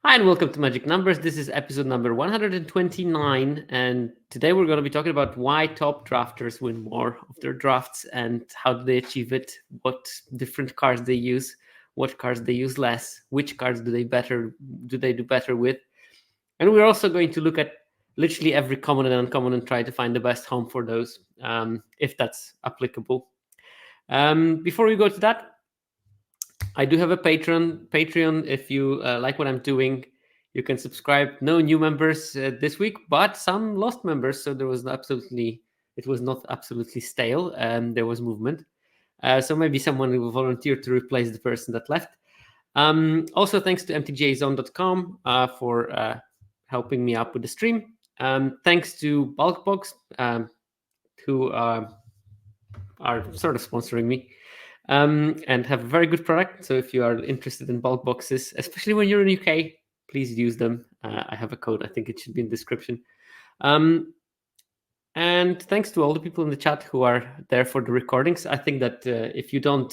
Hi, and welcome to Magic Numbers. This is episode number 129, and today we're going to be talking about why top drafters win more of their drafts and how do they achieve it, what different cards they use, what cards they use less, which cards do they do better with. And we're also going to look at literally every common and uncommon and try to find the best home for those, if that's applicable. Before we go to that, I do have a Patreon. If you like what I'm doing, you can subscribe. No new members this week, but some lost members. So it was not absolutely stale. There was movement. So maybe someone will volunteer to replace the person that left. Also, thanks to mtgzone.com for helping me out with the stream. Thanks to Bulkbox, who are sort of sponsoring me. And have a very good product. So if you are interested in bulk boxes, especially when you're in UK, please use them. I have a code. I think it should be in the description. And thanks to all the people in the chat who are there for the recordings. I think that if you don't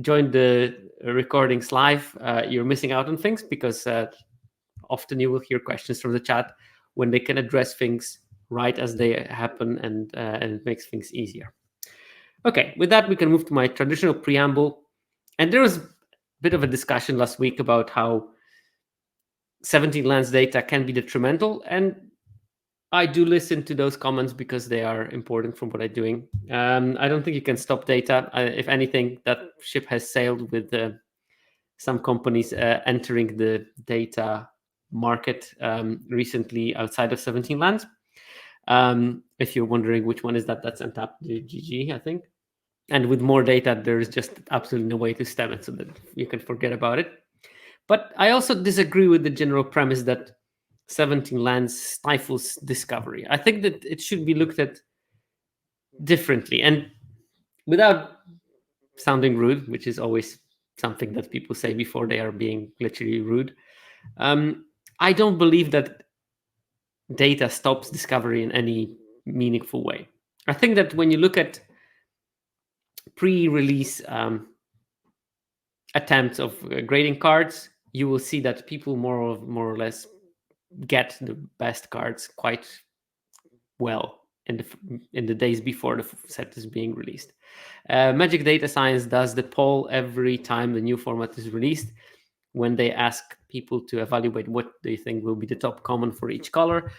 join the recordings live, you're missing out on things because often you will hear questions from the chat when they can address things right as they happen, and it makes things easier. Okay, with that, we can move to my traditional preamble. And there was a bit of a discussion last week about how 17 lands data can be detrimental. And I do listen to those comments because they are important from what I'm doing. I don't think you can stop data. If anything, that ship has sailed with some companies entering the data market recently outside of 17 lands. If you're wondering which one is that, that's Untapped GG, I think. And with more data, there is just absolutely no way to stem it, so that you can forget about it. But I also disagree with the general premise that 17 lands stifles discovery. I think that it should be looked at differently. And without sounding rude, which is always something that people say before they are being literally rude, I don't believe that data stops discovery in any meaningful way. I think that when you look at pre-release attempts of grading cards, you will see that people more or less get the best cards quite well in the days before the set is being released. Magic Data Science does the poll every time the new format is released, when they ask people to evaluate what they think will be the top common for each color.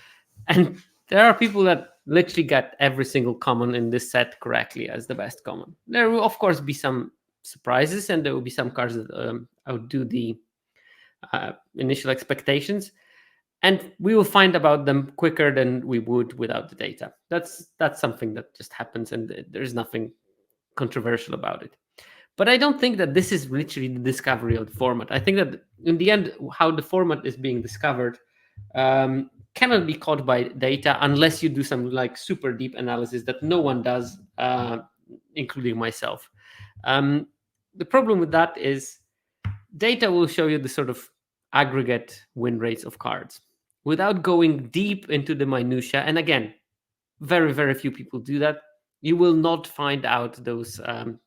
And there are people that literally get every single common in this set correctly as the best common. There will, of course, be some surprises, and there will be some cards that outdo the initial expectations. And we will find about them quicker than we would without the data. That's something that just happens, and there's nothing controversial about it. But I don't think that this is literally the discovery of the format. I think that in the end, how the format is being discovered cannot be caught by data unless you do some like super deep analysis that no one does, including myself. The problem with that is data will show you the sort of aggregate win rates of cards without going deep into the minutia. And again, very, very few people do that. You will not find out those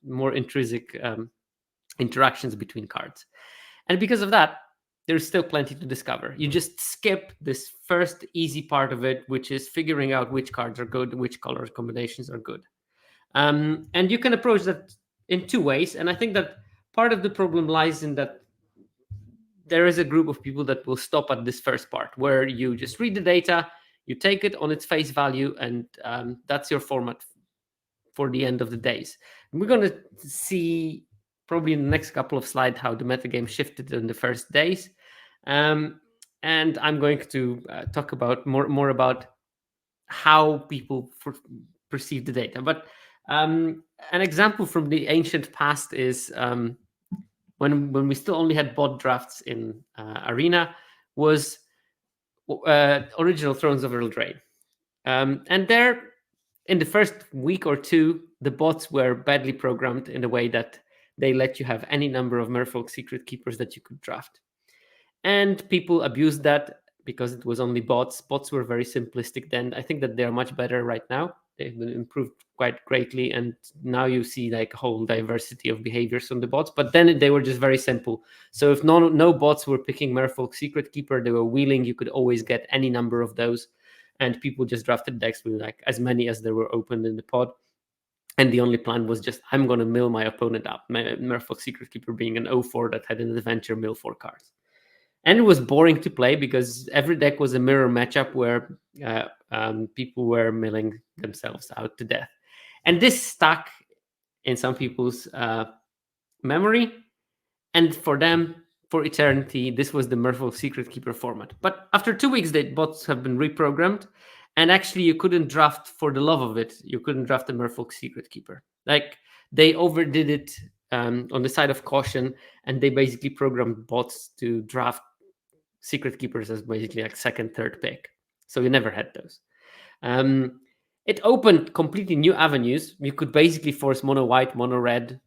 more intrinsic interactions between cards. And because of that, there's still plenty to discover. You just skip this first easy part of it, which is figuring out which cards are good, which color combinations are good. And you can approach that in two ways. And I think that part of the problem lies in that there is a group of people that will stop at this first part, where you just read the data, you take it on its face value, and that's your format for the end of the days. And we're going to see probably in the next couple of slides how the metagame shifted in the first days. And I'm going to talk about more about how people perceive the data. But an example from the ancient past is when we still only had bot drafts in Arena, was original Thrones of Eldraine. And there, in the first week or two, the bots were badly programmed in a way that they let you have any number of Merfolk Secret Keepers that you could draft. And people abused that because it was only bots. Bots were very simplistic then. I think that they're much better right now. They've been improved quite greatly, and now you see like a whole diversity of behaviors on the bots. But then they were just very simple. So if no bots were picking Merfolk Secret Keeper, they were wheeling. You could always get any number of those, and people just drafted decks with like as many as there were opened in the pod. And the only plan was just, I'm going to mill my opponent up. Merfolk Secret Keeper being an 0-4 that had an adventure mill 4 cards. And it was boring to play because every deck was a mirror matchup where people were milling themselves out to death. And this stuck in some people's memory. And for them, for eternity, this was the Merfolk Secret Keeper format. But after 2 weeks, the bots have been reprogrammed. And actually, you couldn't draft for the love of it. You couldn't draft the Merfolk Secret Keeper. Like, they overdid it on the side of caution. And they basically programmed bots to draft Secret Keepers as basically like second, third pick. So you never had those. It opened completely new avenues. You could basically force mono white, mono red,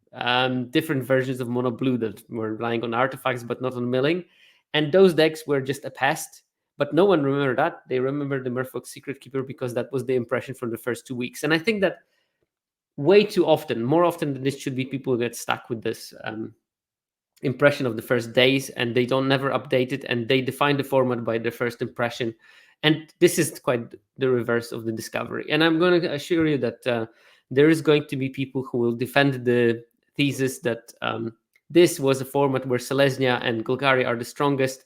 different versions of mono blue that were relying on artifacts but not on milling. And those decks were just a pest. But no one remembered that. They remembered the Merfolk Secret Keeper because that was the impression from the first 2 weeks. And I think that way too often, more often than this should be, people get stuck with this impression of the first days, and they don't never update it, and they define the format by their first impression. And this is quite the reverse of the discovery. And I'm going to assure you that there is going to be people who will defend the thesis that this was a format where Selesnya and Golgari are the strongest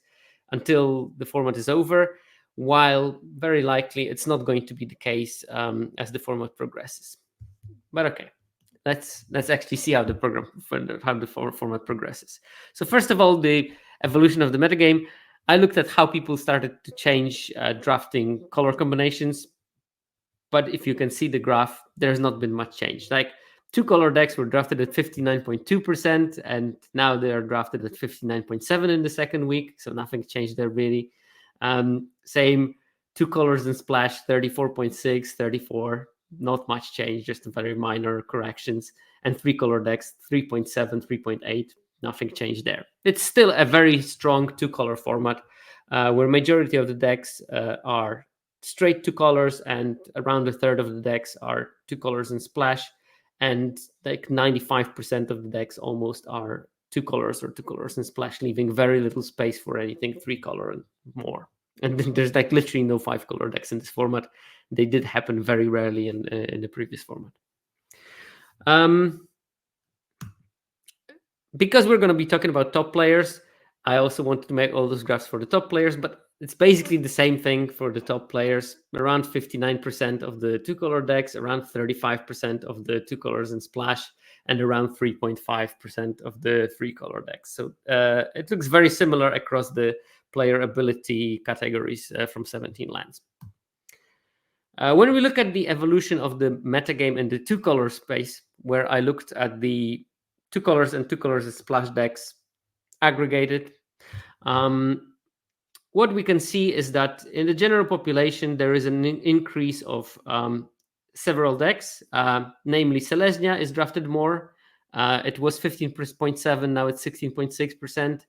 until the format is over, while very likely it's not going to be the case as the format progresses. But okay. Let's actually see how the format progresses. So first of all, the evolution of the metagame. I looked at how people started to change drafting color combinations, but if you can see the graph, there's not been much change. Like 2-color decks were drafted at 59.2%, and now they are drafted at 59.7% in the second week. So nothing changed there really. Same 2 colors in Splash, 34.6, 34. Not much change, just very minor corrections. And 3-color decks, 3.7, 3.8, nothing changed there. It's still a very strong 2-color format where majority of the decks are straight 2 colors, and around a third of the decks are 2 colors in Splash, and like 95% of the decks almost are 2 colors or 2 colors in Splash, leaving very little space for anything 3-color and more. And there's like literally no 5-color decks in this format. They did happen very rarely in the previous format. Because we're going to be talking about top players, I also wanted to make all those graphs for the top players, but it's basically the same thing for the top players. Around 59% of the 2-color decks, around 35% of the 2 colors in Splash, and around 3.5% of the 3-color decks. So it looks very similar across the player ability categories from 17 lands. When we look at the evolution of the metagame in the 2-color space, where I looked at the 2 colors and 2 colors as Splash decks aggregated, what we can see is that in the general population, there is an increase of several decks, namely Selesnya is drafted more. It was 15.7%, now it's 16.6%.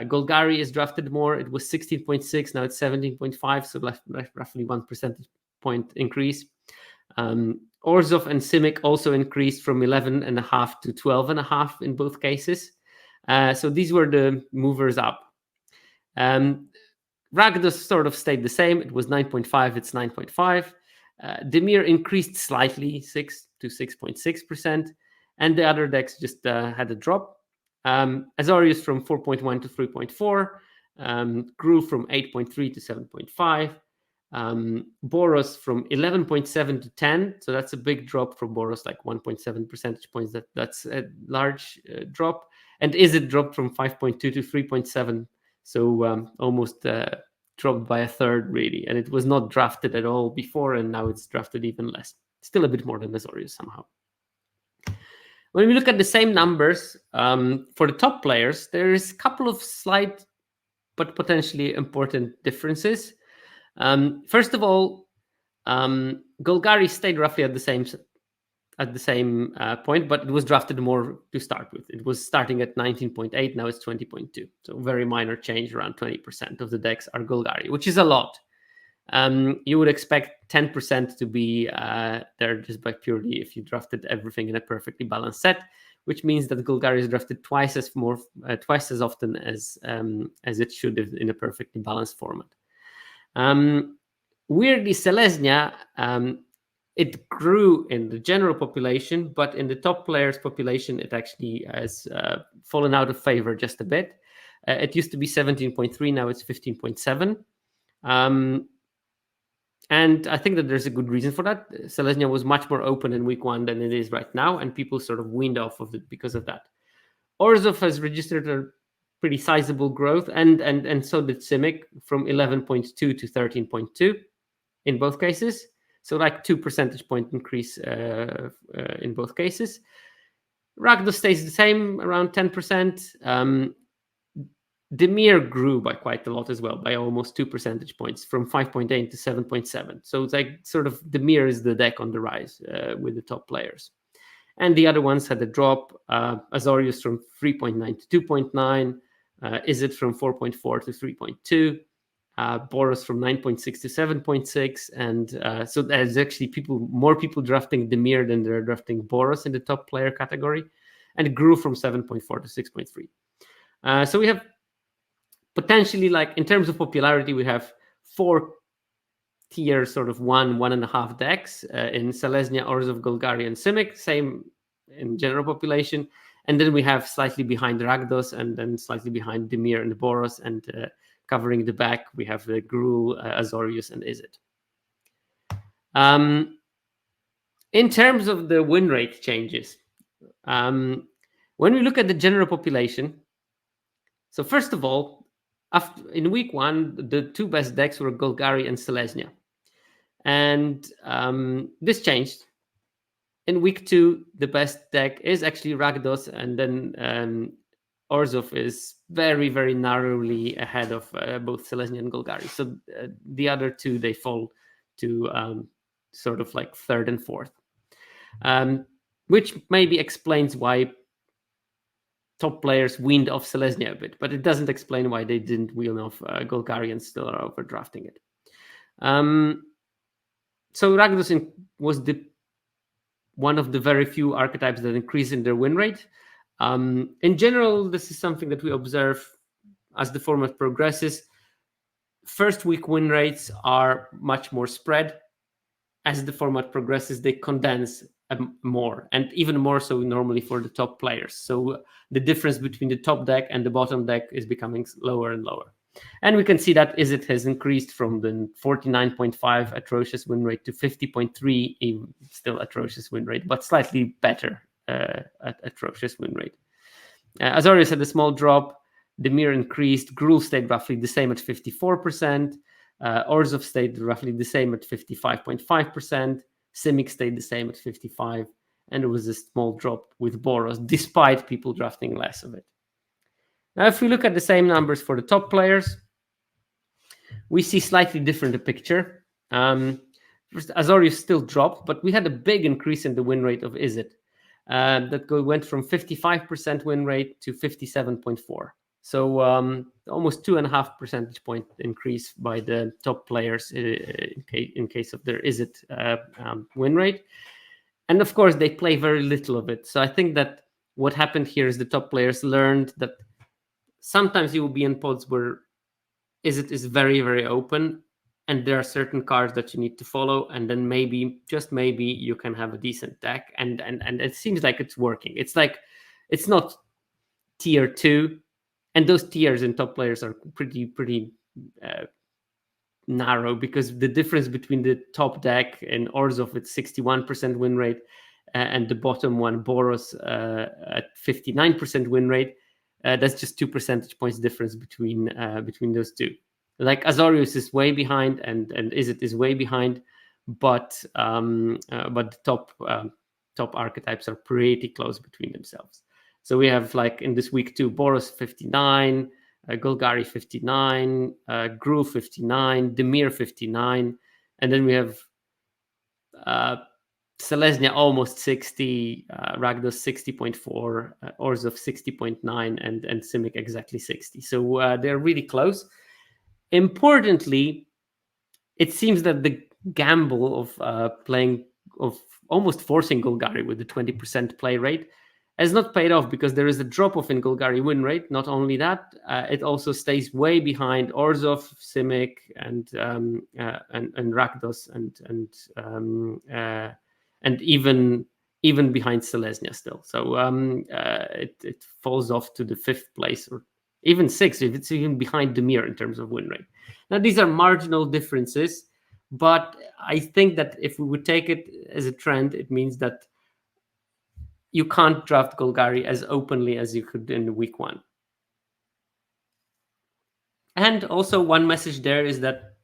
Golgari is drafted more. It was 16.6%, now it's 17.5%, so roughly 1 percentage point increase. Orzhov and Simic also increased from 11.5 to 12.5 in both cases. So these were the movers up. Rakdos sort of stayed the same. It was 9.5, it's 9.5. Dimir increased slightly, 6 to 6.6%. And the other decks just had a drop. Azorius from 4.1 to 3.4. Grew from 8.3 to 7.5. Boros from 11.7 to 10, so that's a big drop from Boros, like 1.7 percentage points. That's a large drop. And Izzet dropped from 5.2 to 3.7, so almost dropped by a third really. And it was not drafted at all before, and now it's drafted even less. Still a bit more than Azorius somehow. When we look at the same numbers for the top players, there is a couple of slight but potentially important differences. First of all, Golgari stayed roughly at the same point, but it was drafted more to start with. It was starting at 19.8, now it's 20.2. So very minor change, around 20% of the decks are Golgari, which is a lot. you would expect 10% to be there just by purely if you drafted everything in a perfectly balanced set, which means that Golgari is drafted twice as often as it should in a perfectly balanced format. Weirdly, Selesnya, it grew in the general population, but in the top players population, it actually has fallen out of favor just a bit. It used to be 17.3, now it's 15.7. And I think that there's a good reason for that. Selesnya was much more open in week 1 than it is right now, and people sort of weaned off of it because of that. Orzhov has registered a pretty sizable growth, and so did Simic, from 11.2 to 13.2 in both cases. So like 2 percentage point increase in both cases. Rakdos stays the same, around 10%. Demir grew by quite a lot as well, by almost 2 percentage points, from 5.8 to 7.7. So it's like sort of Demir is the deck on the rise with the top players. And the other ones had a drop. Azorius from 3.9 to 2.9. Izzet from 4.4 to 3.2. Boros from 9.6 to 7.6. And so there's actually more people drafting Demir than they're drafting Boros in the top player category. And it grew from 7.4 to 6.3. So we have potentially, like in terms of popularity, we have 4 tier sort of 1.5 decks in Selesnya, Orzhov, Golgari, and Simic, same in general population. And then we have slightly behind Rakdos, and then slightly behind Demir and Boros, and covering the back, we have the Gruul, Azorius, and Izzet. In terms of the win rate changes, when we look at the general population, so first of all, in week 1, the 2 best decks were Golgari and Selesnya. And this changed. In week 2, the best deck is actually Rakdos, and then Orzhov is very, very narrowly ahead of both Selesnya and Golgari. So the other 2, they fall to sort of like 3rd and 4th, which maybe explains why top players weaned off Selesnya a bit, but it doesn't explain why they didn't wean off Golgari and still are overdrafting it. So Rakdos was one of the very few archetypes that increase in their win rate. In general, this is something that we observe as the format progresses. First week win rates are much more spread. As the format progresses, they condense more, and even more so normally for the top players. So the difference between the top deck and the bottom deck is becoming lower and lower. And we can see that Izzet has increased from the 49.5 atrocious win rate to 50.3, still atrocious win rate, but slightly better atrocious win rate. Azorius had a small drop. Demir increased. Gruul stayed roughly the same at 54%. Orzhov stayed roughly the same at 55.5%. Simic stayed the same at 55%. And there was a small drop with Boros, despite people drafting less of it. Now, if we look at the same numbers for the top players, we see slightly different a picture. First, Azorius still dropped, but we had a big increase in the win rate of Izzet. That went from 55% win rate to 57.4%. So almost 2.5 percentage point increase by the top players in case of their Izzet win rate. And of course, they play very little of it. So I think that what happened here is the top players learned that sometimes you will be in pods where Izzet is very, very open, and there are certain cards that you need to follow, and then maybe, just maybe, you can have a decent deck, and it seems like it's working. It's like, it's not tier 2, and those tiers in top players are pretty narrow, because the difference between the top deck and Orzhov at 61% win rate and the bottom one, Boros, at 59% win rate, that's just 2 percentage points difference between those two. Like Azorius is way behind, and Izzet is way behind, but the top archetypes are pretty close between themselves. So we have, like, in this week 2, Boros 59, Golgari 59, Gruul 59, Demir 59, and then we have Selesnya almost 60, Rakdos 60.4, Orzhov 60.9, and Simic exactly 60. So they're really close. Importantly, it seems that the gamble of playing, of almost forcing Golgari with the 20% play rate has not paid off, because there is a drop off in Golgari win rate. Not only that, it also stays way behind Orzhov, Simic, and Rakdos, and even behind Selesnya still. So it falls off to the 5th place, or even 6th, if it's even behind Demir in terms of win rate. Now, these are marginal differences, but I think that if we would take it as a trend, it means that you can't draft Golgari as openly as you could in week 1. And also, one message there is that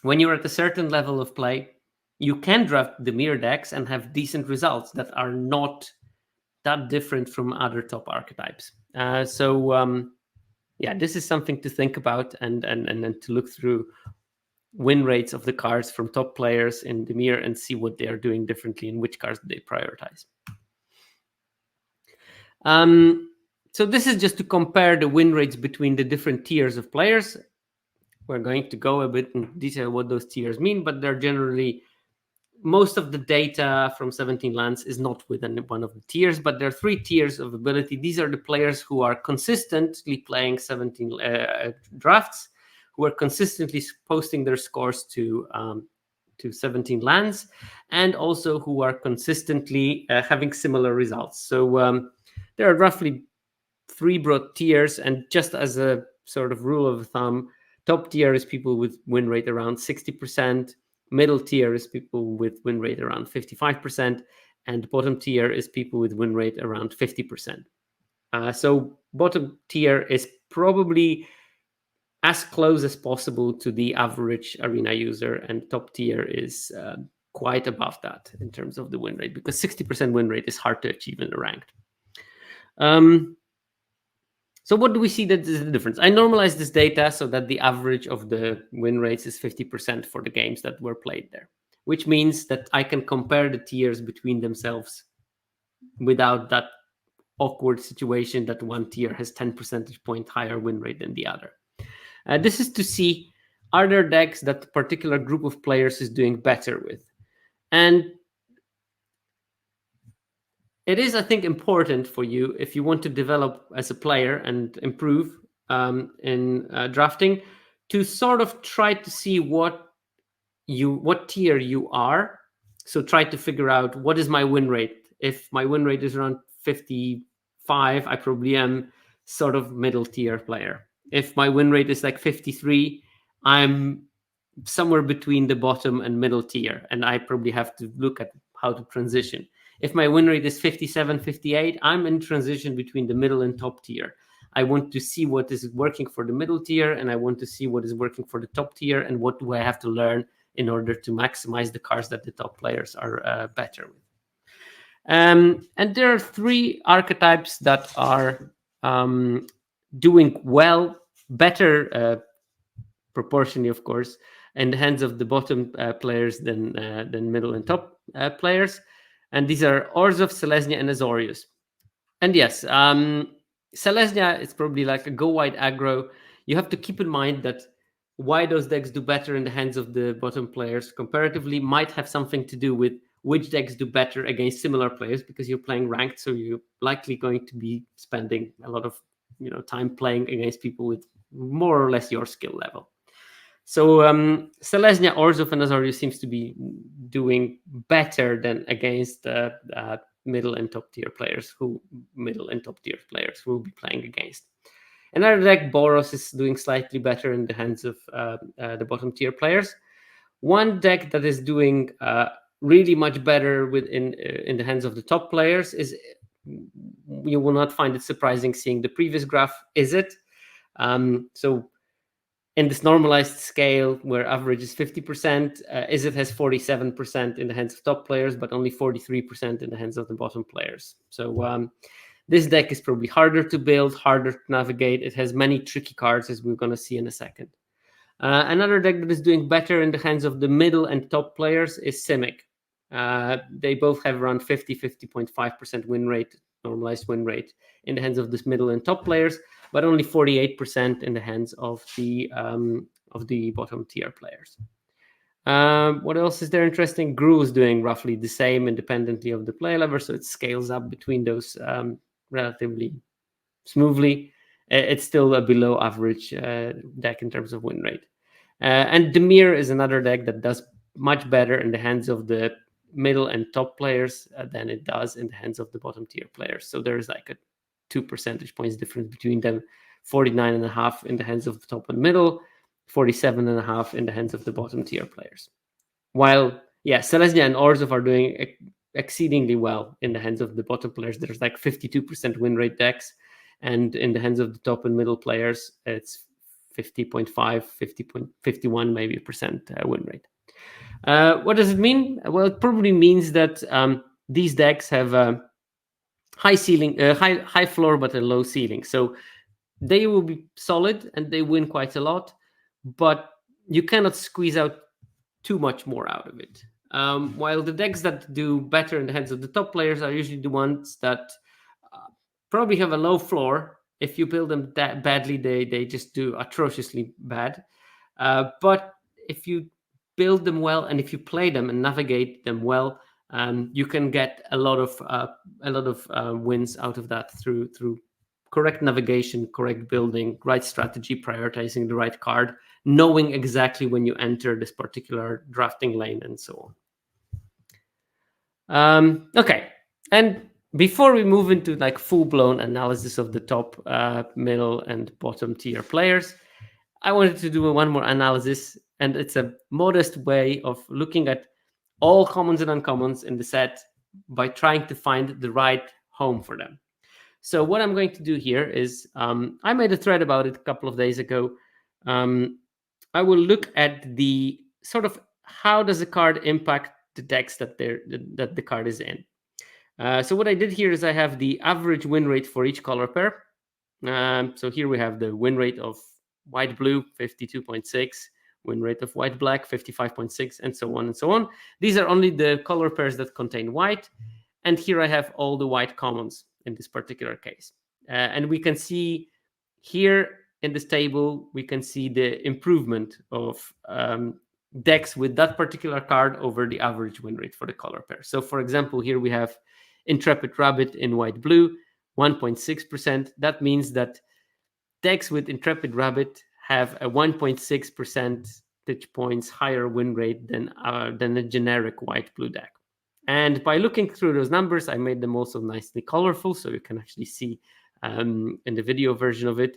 when you're at a certain level of play, you can draft the Demir decks and have decent results that are not that different from other top archetypes. Yeah, this is something to think about, and to look through win rates of the cards from top players in Demir and see what they are doing differently and which cards they prioritize. So this is just to compare the win rates between the different tiers of players. We're going to go a bit in detail what those tiers mean, but they're generally, most of the data from 17 lands is not within one of the tiers, but there are 3 tiers of ability. These are the players who are consistently playing 17 drafts, who are consistently posting their scores to 17 lands, and also who are consistently having similar results. So there are roughly 3 broad tiers, and just as a sort of rule of thumb, top tier is people with win rate around 60%, middle tier is people with win rate around 55%, and bottom tier is people with win rate around 50%. So bottom tier is probably as close as possible to the average arena user, and top tier is quite above that in terms of the win rate, because 60% win rate is hard to achieve in the ranked. So what do we see that is the difference? I normalized this data so that the average of the win rates is 50% for the games that were played there, which means that I can compare the tiers between themselves without that awkward situation that one tier has 10 percentage point higher win rate than the other. This is to see, are there decks that a particular group of players is doing better with? And it is, I think, important for you, if you want to develop as a player and improve in drafting, to sort of try to see what tier you are. So try to figure out, what is my win rate? If my win rate is around 55, I probably am sort of middle tier player. If my win rate is like 53, I'm somewhere between the bottom and middle tier, and I probably have to look at how to transition. If my win rate is 57, 58, I'm in transition between the middle and top tier. I want to see what is working for the middle tier, and I want to see what is working for the top tier, and what do I have to learn in order to maximize the cards that the top players are better with. And there are 3 archetypes that are doing well, better proportionally, of course, in the hands of the bottom players than middle and top players. And these are Orzhov, Selesnya, and Azorius. And yes, Selesnya is probably like a go wide aggro. You have to keep in mind that why those decks do better in the hands of the bottom players comparatively might have something to do with which decks do better against similar players, because you're playing ranked, so you're likely going to be spending a lot of time playing against people with more or less your skill level. So Selesnya, Orzhov, and Azorius seems to be doing better than against middle and top tier players who will be playing against. Another deck, Boros, is doing slightly better in the hands of the bottom tier players. One deck that is doing really much better in the hands of the top players is, you will not find it surprising seeing the previous graph, Izzet. So in this normalized scale where average is 50%, Izzet has 47% in the hands of top players, but only 43% in the hands of the bottom players. So this deck is probably harder to build, harder to navigate. It has many tricky cards, as we're going to see in a second. Another deck that is doing better in the hands of the middle and top players is Simic. They both have around 50.5% win rate, normalized win rate, in the hands of this middle and top players, but only 48% in the hands of the bottom tier players. What else is there interesting? Gru is doing roughly the same independently of the play lever, so it scales up between those relatively smoothly. It's still a below average deck in terms of win rate. And Demir is another deck that does much better in the hands of the middle and top players than it does in the hands of the bottom tier players. So there's like a 2 percentage points difference between them. 49.5 in the hands of the top and middle, 47.5 in the hands of the bottom tier players. While, yeah, Selesnya and Orzhov are doing exceedingly well in the hands of the bottom players. There's like 52% win rate decks. And in the hands of the top and middle players, it's 50.5, 50.51 maybe percent win rate. What does it mean? Well, it probably means that these decks have a high ceiling, high floor, but a low ceiling. So they will be solid and they win quite a lot, but you cannot squeeze out too much more out of it. While the decks that do better in the hands of the top players are usually the ones that probably have a low floor. If you build them that badly, they just do atrociously bad. But if you build them well and if you play them and navigate them well, you can get a lot of wins out of that through correct navigation, correct building, right strategy, prioritizing the right card, knowing exactly when you enter this particular drafting lane, and so on. Okay, and before we move into like full-blown analysis of the top, middle, and bottom tier players, I wanted to do one more analysis, and it's a modest way of looking at all commons and uncommons in the set by trying to find the right home for them. So what I'm going to do here is I made a thread about it a couple of days ago. I will look at the sort of how does a card impact the decks that the card is in. So what I did here is I have the average win rate for each color pair. So here we have the win rate of white-blue, 52.6, win rate of white-black, 55.6, and so on and so on. These are only the color pairs that contain white. And here I have all the white commons in this particular case. And we can see here in this table, we can see the improvement of decks with that particular card over the average win rate for the color pair. So for example, here we have Intrepid Rabbit in white-blue, 1.6%. That means that decks with Intrepid Rabbit have a 1.6 percentage points higher win rate than a generic white-blue deck. And by looking through those numbers, I made them also nicely colorful, so you can actually see in the video version of it.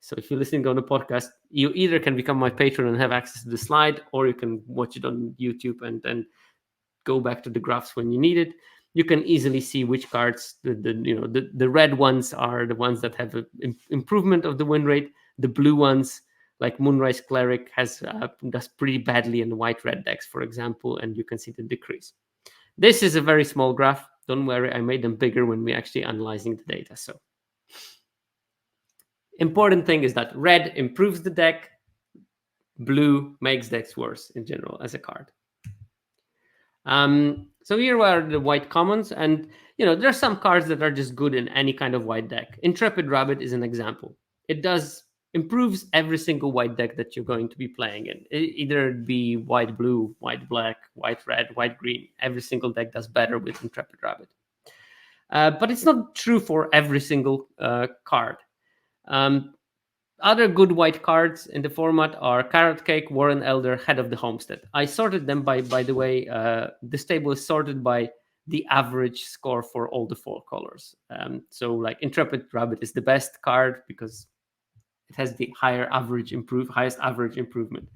So if you're listening on the podcast, you either can become my patron and have access to the slide, or you can watch it on YouTube and then go back to the graphs when you need it. You can easily see which cards the red ones are the ones that have an improvement of the win rate. The blue ones, like Moonrise Cleric, does pretty badly in white-red decks, for example, and you can see the decrease. This is a very small graph. Don't worry, I made them bigger when we're actually analyzing the data. So important thing is that red improves the deck, blue makes decks worse in general as a card. So here are the white commons, and there are some cards that are just good in any kind of white deck. Intrepid Rabbit is an example. It improves every single white deck that you're going to be playing in. Either it be white blue, white black, white red, white green. Every single deck does better with Intrepid Rabbit. But it's not true for every single card. Other good white cards in the format are Carrot Cake, Warren Elder, Head of the Homestead. I sorted them by the way, this table is sorted by the average score for all the 4 colors. So like Intrepid Rabbit is the best card because it has the highest average improvement.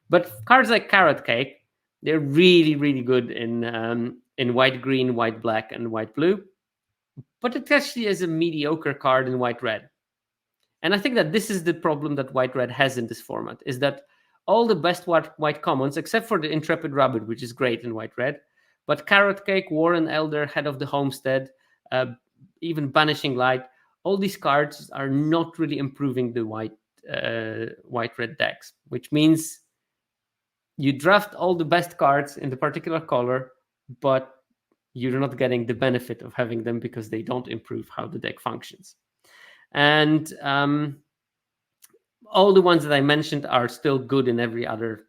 But cards like Carrot Cake, they're really, really good in white green, white black, and white blue. But it actually is a mediocre card in white red. And I think that this is the problem that white red has in this format, is that all the best white commons, except for the Intrepid Rabbit, which is great in white red, but Carrot Cake, Warren Elder, Head of the Homestead, even Banishing Light, all these cards are not really improving the white red decks, which means you draft all the best cards in the particular color, but you're not getting the benefit of having them because they don't improve how the deck functions. And all the ones that I mentioned are still good in every other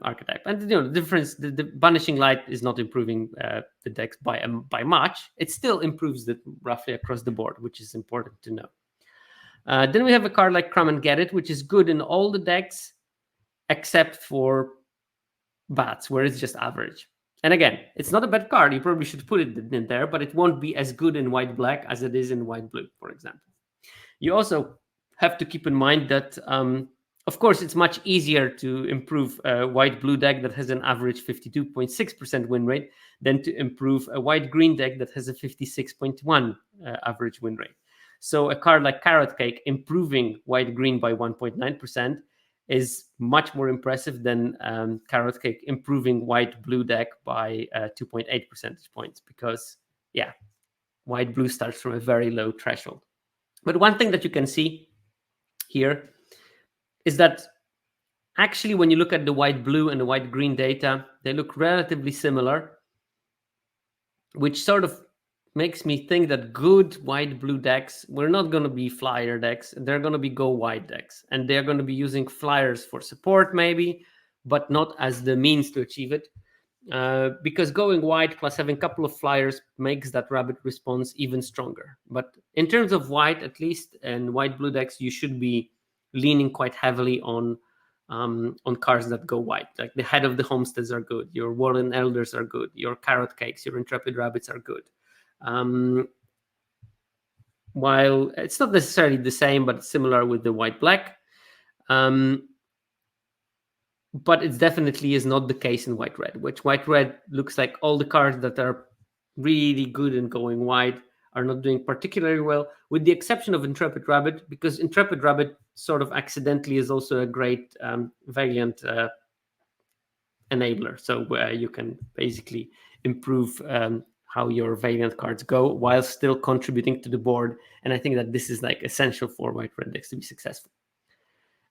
archetype. And the difference, the Banishing Light is not improving the decks by much. It still improves it roughly across the board, which is important to know. Then we have a card like Come and Get It, which is good in all the decks except for Bats, where it's just average. And again, it's not a bad card. You probably should put it in there, but it won't be as good in white-black as it is in white-blue, for example. You also have to keep in mind that, of course, it's much easier to improve a white-blue deck that has an average 52.6% win rate than to improve a white-green deck that has a 56.1 average win rate. So a card like Carrot Cake improving white-green by 1.9% is much more impressive than Carrot Cake improving white-blue deck by 2.8 percentage points, because, yeah, white-blue starts from a very low threshold. But one thing that you can see here is that actually when you look at the white-blue and the white-green data, they look relatively similar, which sort of makes me think that good white-blue decks were not going to be flyer decks. They're going to be go-wide decks. And they're going to be using flyers for support maybe, but not as the means to achieve it. Because going wide plus having a couple of flyers makes that rabbit response even stronger. But in terms of white, at least, and white-blue decks, you should be leaning quite heavily on cards that go wide. Like the Head of the Homesteads are good, your Warren Elders are good, your Carrot Cakes, your Intrepid Rabbits are good. While it's not necessarily the same, but it's similar with the white-black. But it definitely is not the case in white-red, which white-red looks like all the cards that are really good in going wide are not doing particularly well, with the exception of Intrepid Rabbit, because Intrepid Rabbit sort of accidentally is also a great Valiant enabler. So you can basically improve how your Valiant cards go while still contributing to the board. And I think that this is like essential for white-red decks to be successful.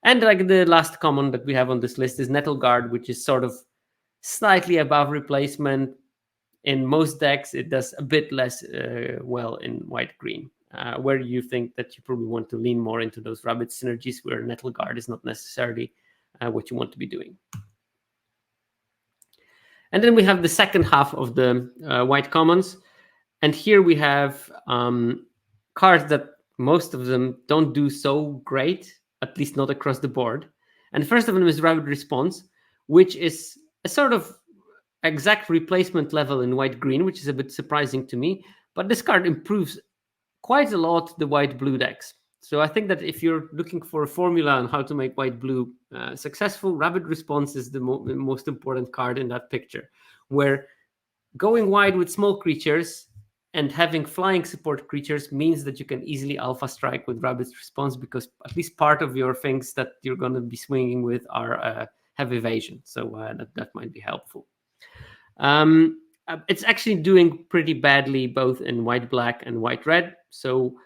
And like the last common that we have on this list is Nettle Guard, which is sort of slightly above replacement. In most decks, it does a bit less well in white-green, where you think that you probably want to lean more into those rabbit synergies, where Nettle Guard is not necessarily what you want to be doing. And then we have the second half of the white commons. And here we have cards that most of them don't do so great, at least not across the board. And the first of them is Rabbit Response, which is a sort of exact replacement level in white-green, which is a bit surprising to me. But this card improves quite a lot the white-blue decks. So I think that if you're looking for a formula on how to make white-blue successful, Rabbit Response is the most important card in that picture, where going wide with small creatures and having flying support creatures means that you can easily alpha strike with Rabbit's Response, because at least part of your things that you're going to be swinging with are have evasion. So that might be helpful. It's actually doing pretty badly both in white-black and white-red. So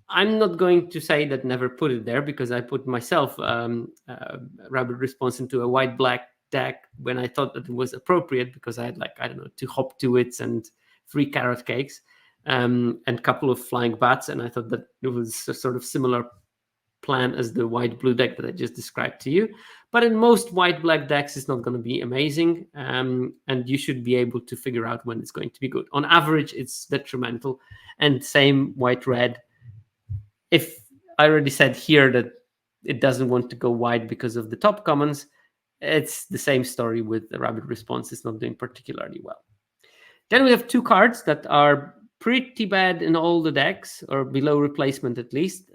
I'm not going to say that never put it there, because I put myself Rabbit Response into a white-black deck when I thought that it was appropriate, because I had, like, I don't know, 2 Hop to Its and 3 Carrot Cakes and a couple of Flying Bats, and I thought that it was a sort of similar plan as the white-blue deck that I just described to you. But in most white-black decks, it's not going to be amazing, and you should be able to figure out when it's going to be good. On average, it's detrimental, and same white-red. If I already said here that it doesn't want to go wide because of the top commons, it's the same story with the Rabbit Response. It's not doing particularly well. Then we have 2 cards that are pretty bad in all the decks, or below replacement at least,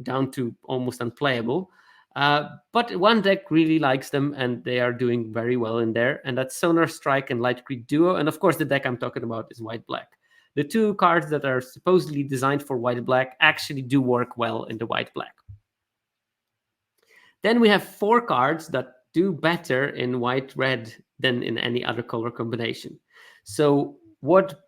down to almost unplayable. But one deck really likes them, and they are doing very well in there, and that's Sonar Strike and Light Creep Duo. And of course, the deck I'm talking about is white-black. The 2 cards that are supposedly designed for white-black actually do work well in the white-black. Then we have 4 cards that do better in white-red than in any other color combination. So what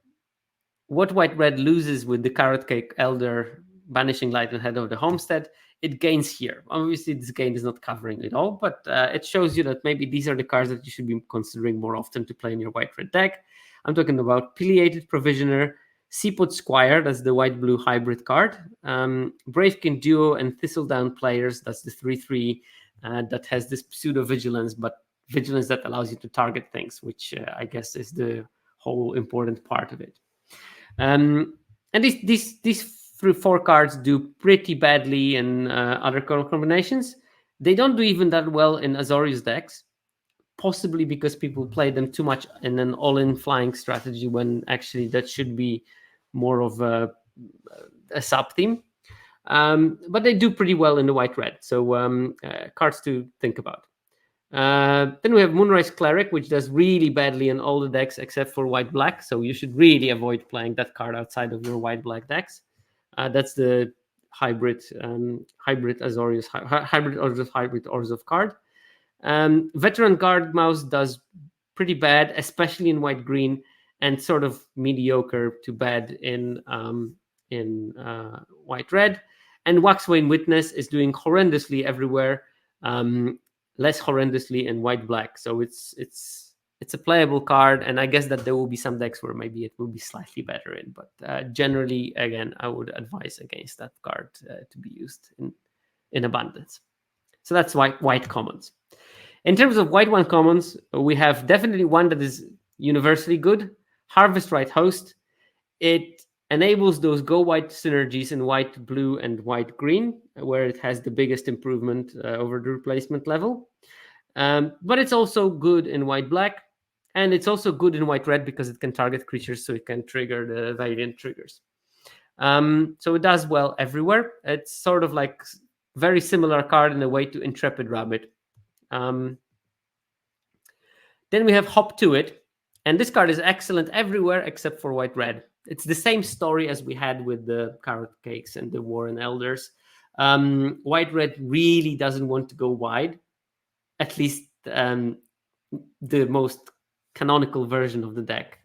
white-red loses with the Carrot Cake, Elder, Banishing Light, and Head of the Homestead, it gains here. Obviously, this gain is not covering it all, but it shows you that maybe these are the cards that you should be considering more often to play in your white-red deck. I'm talking about Pileated Provisioner, Seaport Squire, that's the white-blue hybrid card. Bravekin Duo and Thistledown Players, that's the 3/3 that has this pseudo-vigilance, but vigilance that allows you to target things, which I guess is the whole important part of it. And these 4 cards do pretty badly in other color combinations. They don't do even that well in Azorius decks, possibly because people play them too much in an all-in flying strategy when actually that should be more of a sub-theme. But they do pretty well in the white-red, so cards to think about. Then we have Moonrise Cleric, which does really badly in all the decks except for white-black, so you should really avoid playing that card outside of your white-black decks. That's the hybrid Azorius, hybrid Orzhov card. Veteran Guard Mouse does pretty bad, especially in white-green, and sort of mediocre to bad in white-red. And Waxwayne Witness is doing horrendously everywhere, less horrendously in white-black. So it's a playable card, and I guess that there will be some decks where maybe it will be slightly better in. But generally, again, I would advise against that card to be used in abundance. So that's white commons. In terms of white one commons, we have definitely one that is universally good, Harvest Right Host. It enables those go white synergies in white, blue, and white green, where it has the biggest improvement over the replacement level. But it's also good in white black, and it's also good in white red because it can target creatures, so it can trigger the variant triggers. So it does well everywhere. It's sort of like very similar card in a way to Intrepid Rabbit. Then we have Hop to It, and this card is excellent everywhere except for white red. It's the same story as we had with the Carrot Cakes and the Warren Elders. White red really doesn't want to go wide, at least the most canonical version of the deck.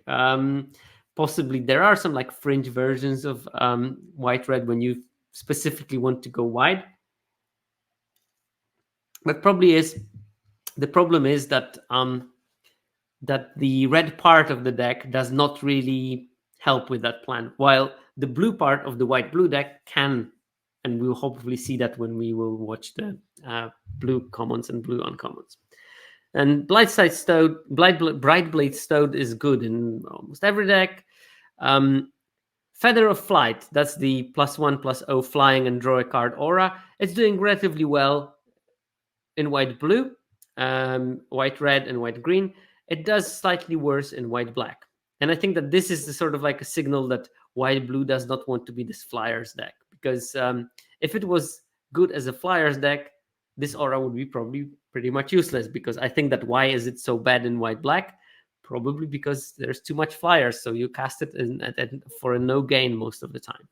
Possibly there are some like fringe versions of white red when you specifically want to go wide, but the problem is that that the red part of the deck does not really help with that plan, while the blue part of the white-blue deck can, and we'll hopefully see that when we will watch the blue commons and blue uncommons. And Brightblade Stowed is good in almost every deck. Feather of Flight, that's the +1/+0 flying and draw a card aura. It's doing relatively well in white-blue, white-red, and white-green. It does slightly worse in white-black. And I think that this is the sort of like a signal that white-blue does not want to be this Flyers deck. Because if it was good as a Flyers deck, this aura would be probably pretty much useless. Because I think that why is it so bad in white-black? Probably because there's too much Flyers. So you cast it for a no gain most of the time.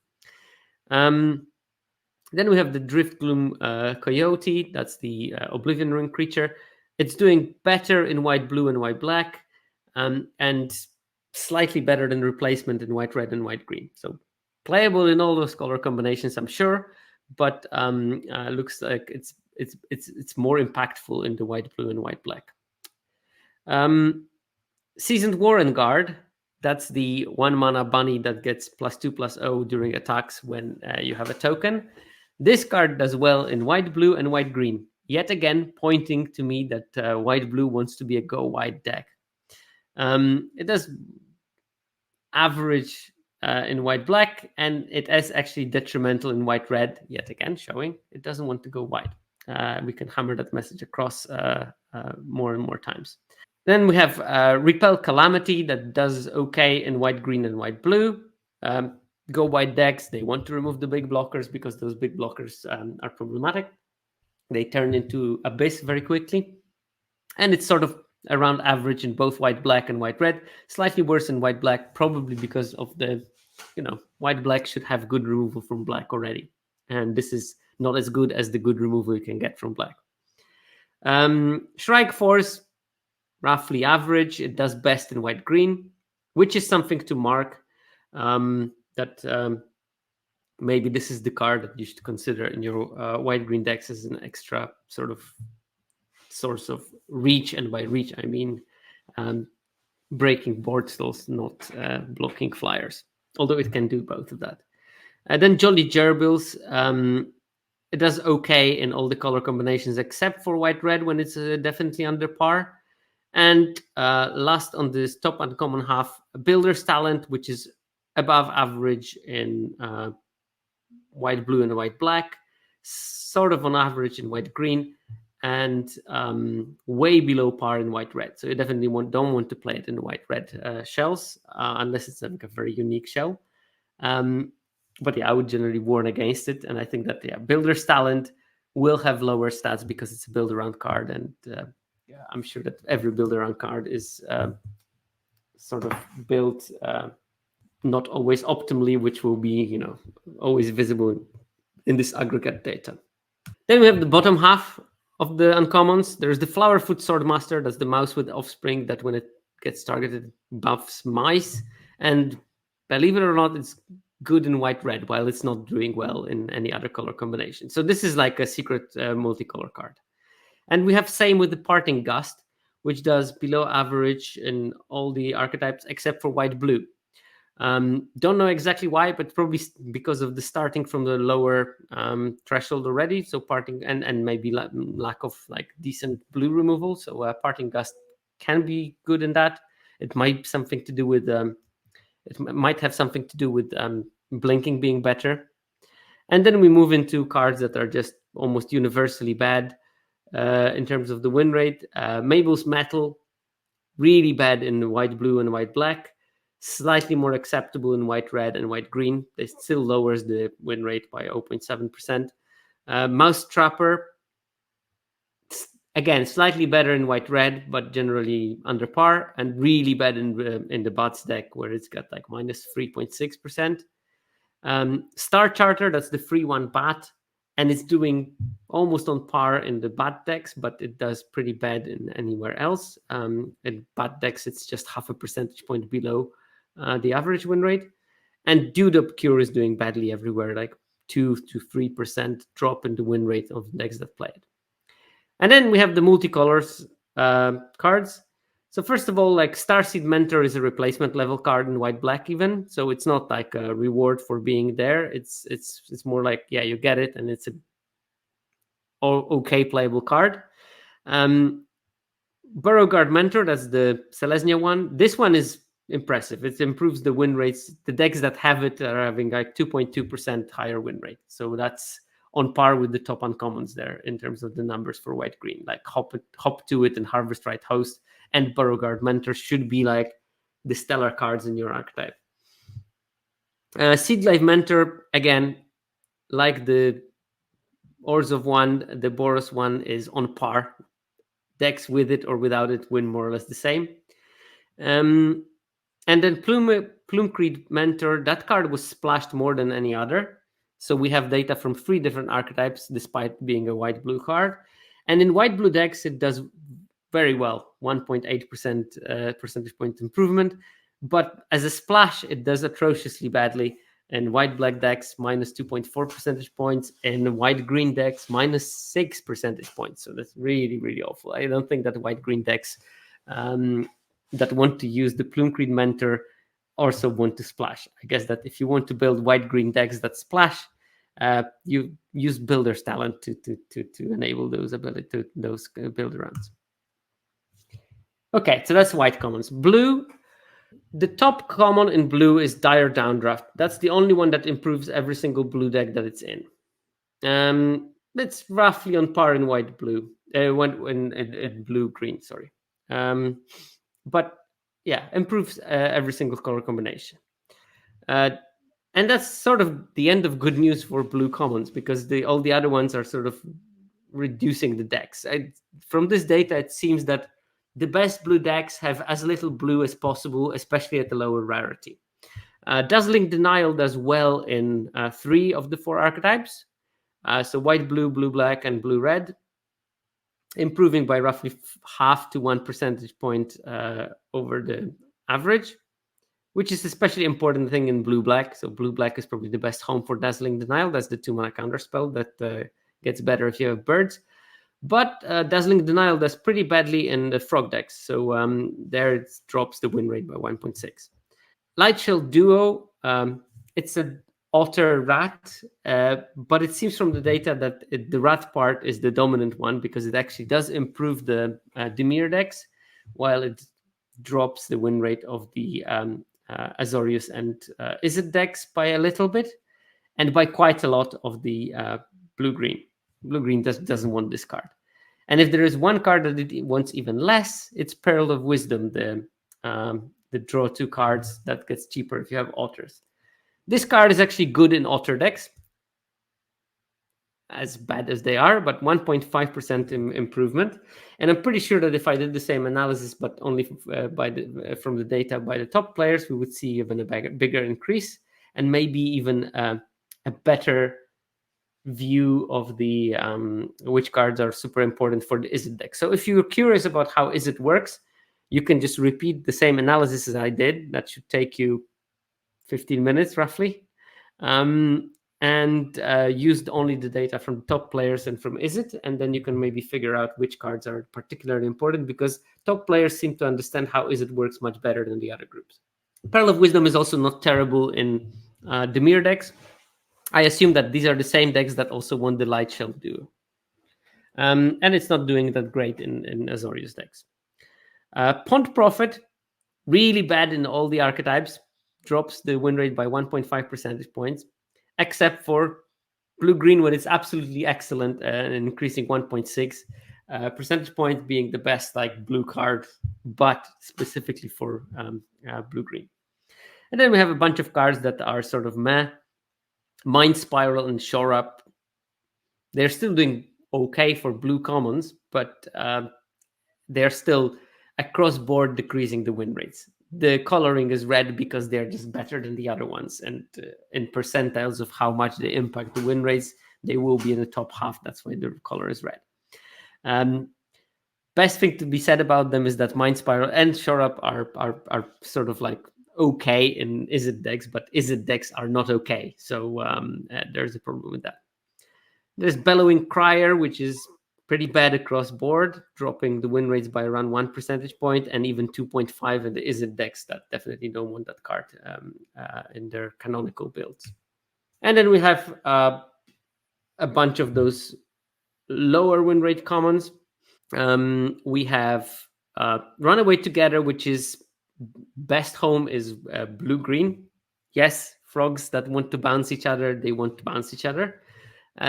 Then we have the Driftgloom Coyote. That's the Oblivion Ring creature. It's doing better in white-blue and white-black, and slightly better than replacement in white-red and white-green. So playable in all those color combinations, I'm sure, but looks like it's more impactful in the white-blue and white-black. Seasoned Warren Guard. That's the 1-mana bunny that gets +2/+0 during attacks when you have a token. This card does well in white-blue and white-green. Yet again, pointing to me that white-blue wants to be a go-wide deck. It does average in white-black, and it is actually detrimental in white-red, yet again, showing it doesn't want to go wide. We can hammer that message across more and more times. Then we have Repel Calamity that does okay in white-green and white-blue. Go wide decks, they want to remove the big blockers because those big blockers are problematic. They turn into Abyss very quickly. And it's sort of around average in both white-black and white-red. Slightly worse in white-black, probably because of the, white-black should have good removal from black already. And this is not as good as the good removal you can get from black. Shrike Force, roughly average. It does best in white-green, which is something to mark. Maybe this is the card that you should consider in your white-green decks as an extra sort of source of reach. And by reach, I mean breaking board stalls, not blocking Flyers. although it can do both of that. Then Jolly Gerbils, it does okay in all the color combinations except for white red when it's definitely under par. And last on this top uncommon half, Builder's Talent, which is above average in white blue and white black, sort of on average in white green, and way below par in white red. So you definitely don't want to play it in white red shells unless it's like a very unique shell. But yeah, I would generally warn against it. And I think that Builder's Talent will have lower stats because it's a build around card, and yeah, I'm sure that every build around card is sort of built not always optimally, which will be always visible in this aggregate data. Then we have the bottom half of the uncommons. There's the Flowerfoot Swordmaster. That's the mouse with offspring that when it gets targeted buffs mice. And believe it or not, it's good in white red, while it's not doing well in any other color combination. So this is like a secret multicolor card. And we have same with the Parting Gust, which does below average in all the archetypes except for white blue. Don't know exactly why, but probably because of the starting from the lower threshold already. So parting and maybe lack of like decent blue removal. So Parting Gust can be good in that. It might something to do with might have something to do with blinking being better. And then we move into cards that are just almost universally bad in terms of the win rate. Mabel's Metal, really bad in white blue and white black, slightly more acceptable in white red and white green. It still lowers the win rate by 0.7%. Mouse Trapper, again, slightly better in white red, but generally under par, and really bad in the bots deck where it's got like minus 3.6%. Star Charter, that's the free one bat, and it's doing almost on par in the bat decks, but it does pretty bad in anywhere else. In bat decks, it's just half a percentage point below the average win rate. And Dude Up Cure is doing badly everywhere, like 2 to 3% drop in the win rate of decks that play it. And then we have the multicolors cards. So first of all, like Starseed Mentor is a replacement level card in white black even. So it's not like a reward for being there. It's more like, yeah, you get it and it's a okay playable card. Beauregard Mentor, that's the Selesnya one. This one is impressive. It improves the win rates. The decks that have it are having like 2.2% higher win rate. So that's on par with the top uncommons there in terms of the numbers for white green. Like Hop to It and Harvest Right Host and Beauregard Mentor should be like the stellar cards in your archetype. Seed Life Mentor, again, like the Ores of One, the Boros one is on par. Decks with it or without it win more or less the same. And then Plume Creed Mentor, that card was splashed more than any other. So we have data from 3 different archetypes, despite being a white-blue card. And in white-blue decks, it does very well, 1.8% percentage point improvement. But as a splash, it does atrociously badly. In white-black decks, minus 2.4 percentage points. In white-green decks, minus 6 percentage points. So that's really, really awful. I don't think that white-green decks that want to use the Plume Creed Mentor also want to splash. I guess that if you want to build white-green decks that splash, you use Builder's Talent to enable those build rounds. Okay, so that's white commons. Blue, the top common in blue is Dire Downdraft. That's the only one that improves every single blue deck that it's in. It's roughly on par in white blue, in blue green. Sorry, but yeah, improves every single color combination. And that's sort of the end of good news for blue commons because all the other ones are sort of reducing the decks. From this data, it seems that the best blue decks have as little blue as possible, especially at the lower rarity. Dazzling Denial does well in 3 of the 4 archetypes. So white, blue, blue, black, and blue, red, improving by roughly half to 1 percentage point over the average, which is especially important thing in blue-black. So blue-black is probably the best home for Dazzling Denial. That's the 2-mana counterspell that gets better if you have birds. But Dazzling Denial does pretty badly in the frog decks. So there it drops the win rate by 1.6. Lightshell Duo, it's an otter rat, but it seems from the data that the rat part is the dominant one because it actually does improve the Demir decks, while it drops the win rate of the Azorius and Izzet decks by a little bit, and by quite a lot of the blue-green. Blue-green doesn't want this card. And if there is one card that it wants even less, it's Pearl of Wisdom, the draw 2 cards that gets cheaper if you have otters. This card is actually good in otter decks, as bad as they are, but 1.5% improvement. And I'm pretty sure that if I did the same analysis, but only from the data by the top players, we would see even a bigger increase, and maybe even a better view of the which cards are super important for the Izzet deck. So if you're curious about how Izzet works, you can just repeat the same analysis as I did. That should take you 15 minutes roughly, and used only the data from the top players and from Izzet, and then you can maybe figure out which cards are particularly important, because top players seem to understand how Izzet works much better than the other groups. Pearl of Wisdom is also not terrible in Demir decks. I assume that these are the same decks that also won the Lightshell Duo. And it's not doing that great in Azorius decks. Pond Prophet, really bad in all the archetypes, drops the win rate by 1.5 percentage points, except for blue-green, when it's absolutely excellent and increasing 1.6 percentage point, being the best like blue card, but specifically for blue-green. And then we have a bunch of cards that are sort of meh. Mind Spiral and Shore Up, they're still doing okay for blue commons, but they're still across board decreasing the win rates. The coloring is red because they're just better than the other ones, and in percentiles of how much they impact the win rates, they will be in the top half. That's why the color is red. Best thing to be said about them is that Mind Spiral and Shore Up are sort of like okay in Izzet decks, but Izzet decks are not okay. So there's a problem with that. There's Bellowing Crier, which is pretty bad across board, dropping the win rates by around 1 percentage point, and even 2.5 in the Izzet decks that definitely don't want that card in their canonical builds. And then we have a bunch of those lower win rate commons. We have Runaway Together, which is best home is blue-green. Yes, frogs that want to bounce each other, they want to bounce each other.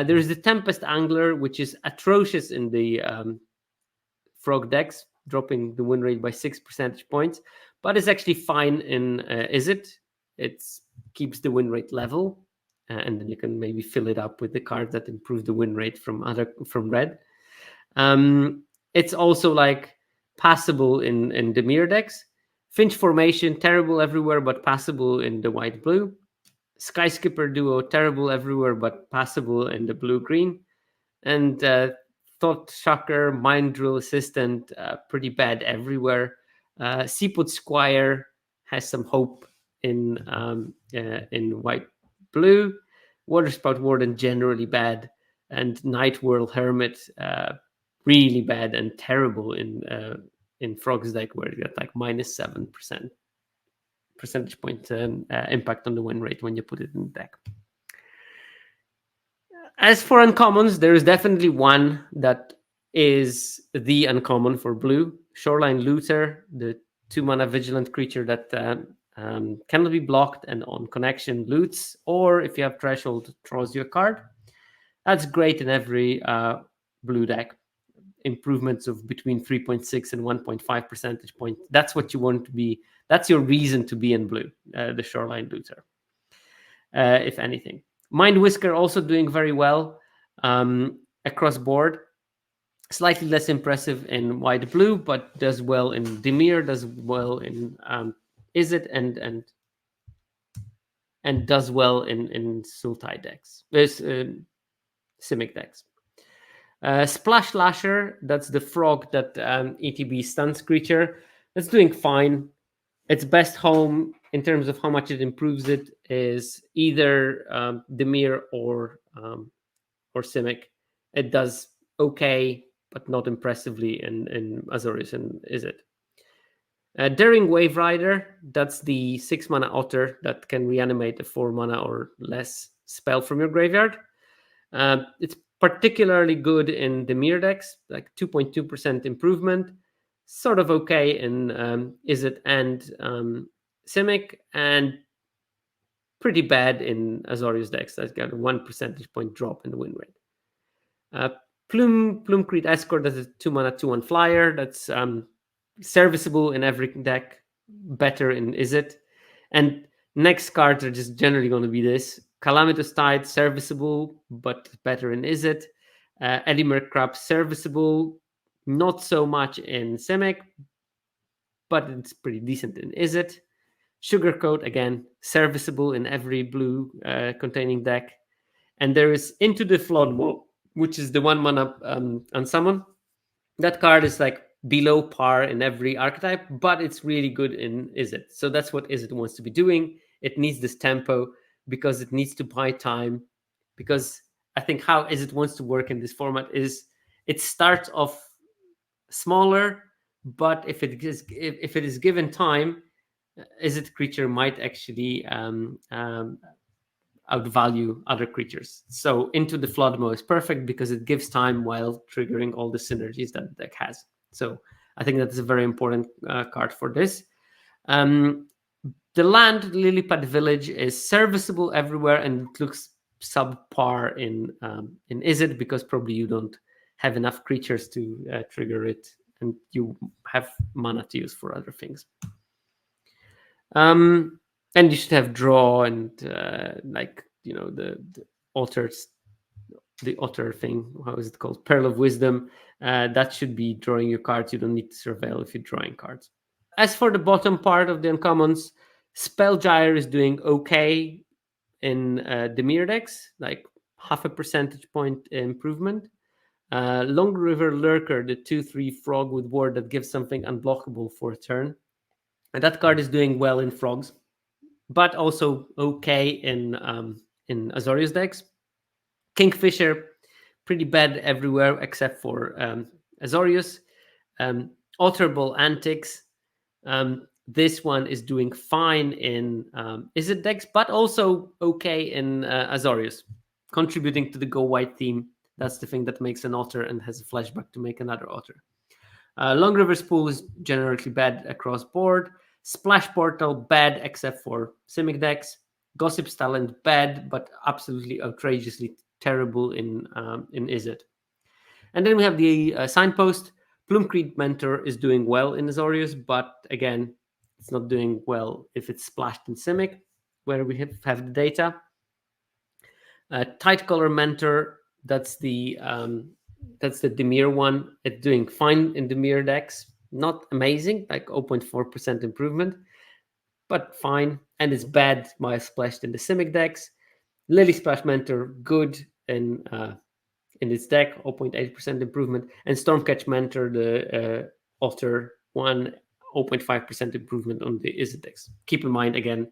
There's the Tempest Angler, which is atrocious in the frog decks, dropping the win rate by 6 percentage points, but it's actually fine in Izzet. It keeps the win rate level, and then you can maybe fill it up with the cards that improve the win rate from red. It's also like passable in Demir decks. Finch Formation, terrible everywhere, but passable in the white-blue. Sky Skipper Duo, terrible everywhere, but passable in the blue-green. And Thought Shocker, Mind Drill Assistant, pretty bad everywhere. Seaport Squire has some hope in white-blue. Waterspout Warden, generally bad. And Night Whirl Hermit, really bad and terrible in Frog's deck, where you get like minus 7% percentage point impact on the win rate when you put it in the deck. As for uncommons, there is definitely one that is the uncommon for blue. Shoreline Looter, the 2-mana vigilant creature that cannot be blocked and on connection loots, or if you have threshold, draws you a card. That's great in every blue deck. Improvements of between 3.6 and 1.5 percentage point. That's what you want to be. That's your reason to be in blue, the Shoreline Looter, if anything. Mind Whisker also doing very well across board. Slightly less impressive in white blue, but does well in Dimir, does well in Izzet, and does well in Sultai decks, Simic decks. Splash Lasher, that's the frog that ETB stuns creature. That's doing fine. Its best home in terms of how much it improves it is either Demir or Simic. It does okay, but not impressively in Azorius and Izzet. Daring Wave Rider, that's the 6 mana otter that can reanimate a 4 mana or less spell from your graveyard. It's particularly good in the Dimir decks, like 2.2% improvement. Sort of okay in Izzet and Simic, and pretty bad in Azorius decks. That's got a 1 percentage point drop in the win rate. Plume Escort, that's a 2 mana 2/1 flyer. That's serviceable in every deck, better in Izzet. And next cards are just generally going to be this. Calamitous Tide, serviceable, but better in Izzet. Edimer Crab, serviceable, not so much in Simic, but it's pretty decent in Izzet. Sugarcoat, again, serviceable in every blue containing deck. And there is Into the Flood, which is the 1 mana unsummon. That card is like below par in every archetype, but it's really good in Izzet. So that's what Izzet wants to be doing. It needs this tempo because it needs to buy time. Because I think how Izzet wants to work in this format is it starts off smaller, but if it is given time, Izzet creature might actually outvalue other creatures. So Into the Flood Mo is perfect because it gives time while triggering all the synergies that the deck has. So I think that's a very important card for this. The land Lillipad Village is serviceable everywhere and it looks subpar in Izzet because probably you don't have enough creatures to trigger it and you have mana to use for other things. And you should have draw and like the otters, the otter thing. How is it called? Pearl of Wisdom. That should be drawing your cards. You don't need to surveil if you're drawing cards. As for the bottom part of the uncommons, Spellgyre is doing okay in the Dimir decks, like 0.5 percentage point improvement. Long River Lurker, the 2/3 frog with ward that gives something unblockable for a turn. And that card is doing well in frogs, but also okay in Azorius decks. Kingfisher, pretty bad everywhere except for Azorius. Alterable Antics, this one is doing fine in Izzet decks, but also okay in Azorius, contributing to the Go White theme. That's the thing that makes an otter and has a flashback to make another otter. Long River Spool is generally bad across board. Splash Portal, bad except for Simic decks. Gossip's Talent, bad, but absolutely outrageously terrible in Izzet. And then we have the Signpost. Plume Mentor is doing well in Azorius, but again, it's not doing well if it's splashed in Simic, where we have the data. Tight Color Mentor, that's the Dimir one. It's doing fine in Dimir decks. Not amazing, like 0.4% improvement, but fine. And it's bad by splashed in the Simic decks. Lily Splash Mentor, good in its deck, 0.8% improvement. And Stormcatch Mentor, the Otter one, 0.5% improvement on the Izzet decks. Keep in mind, again,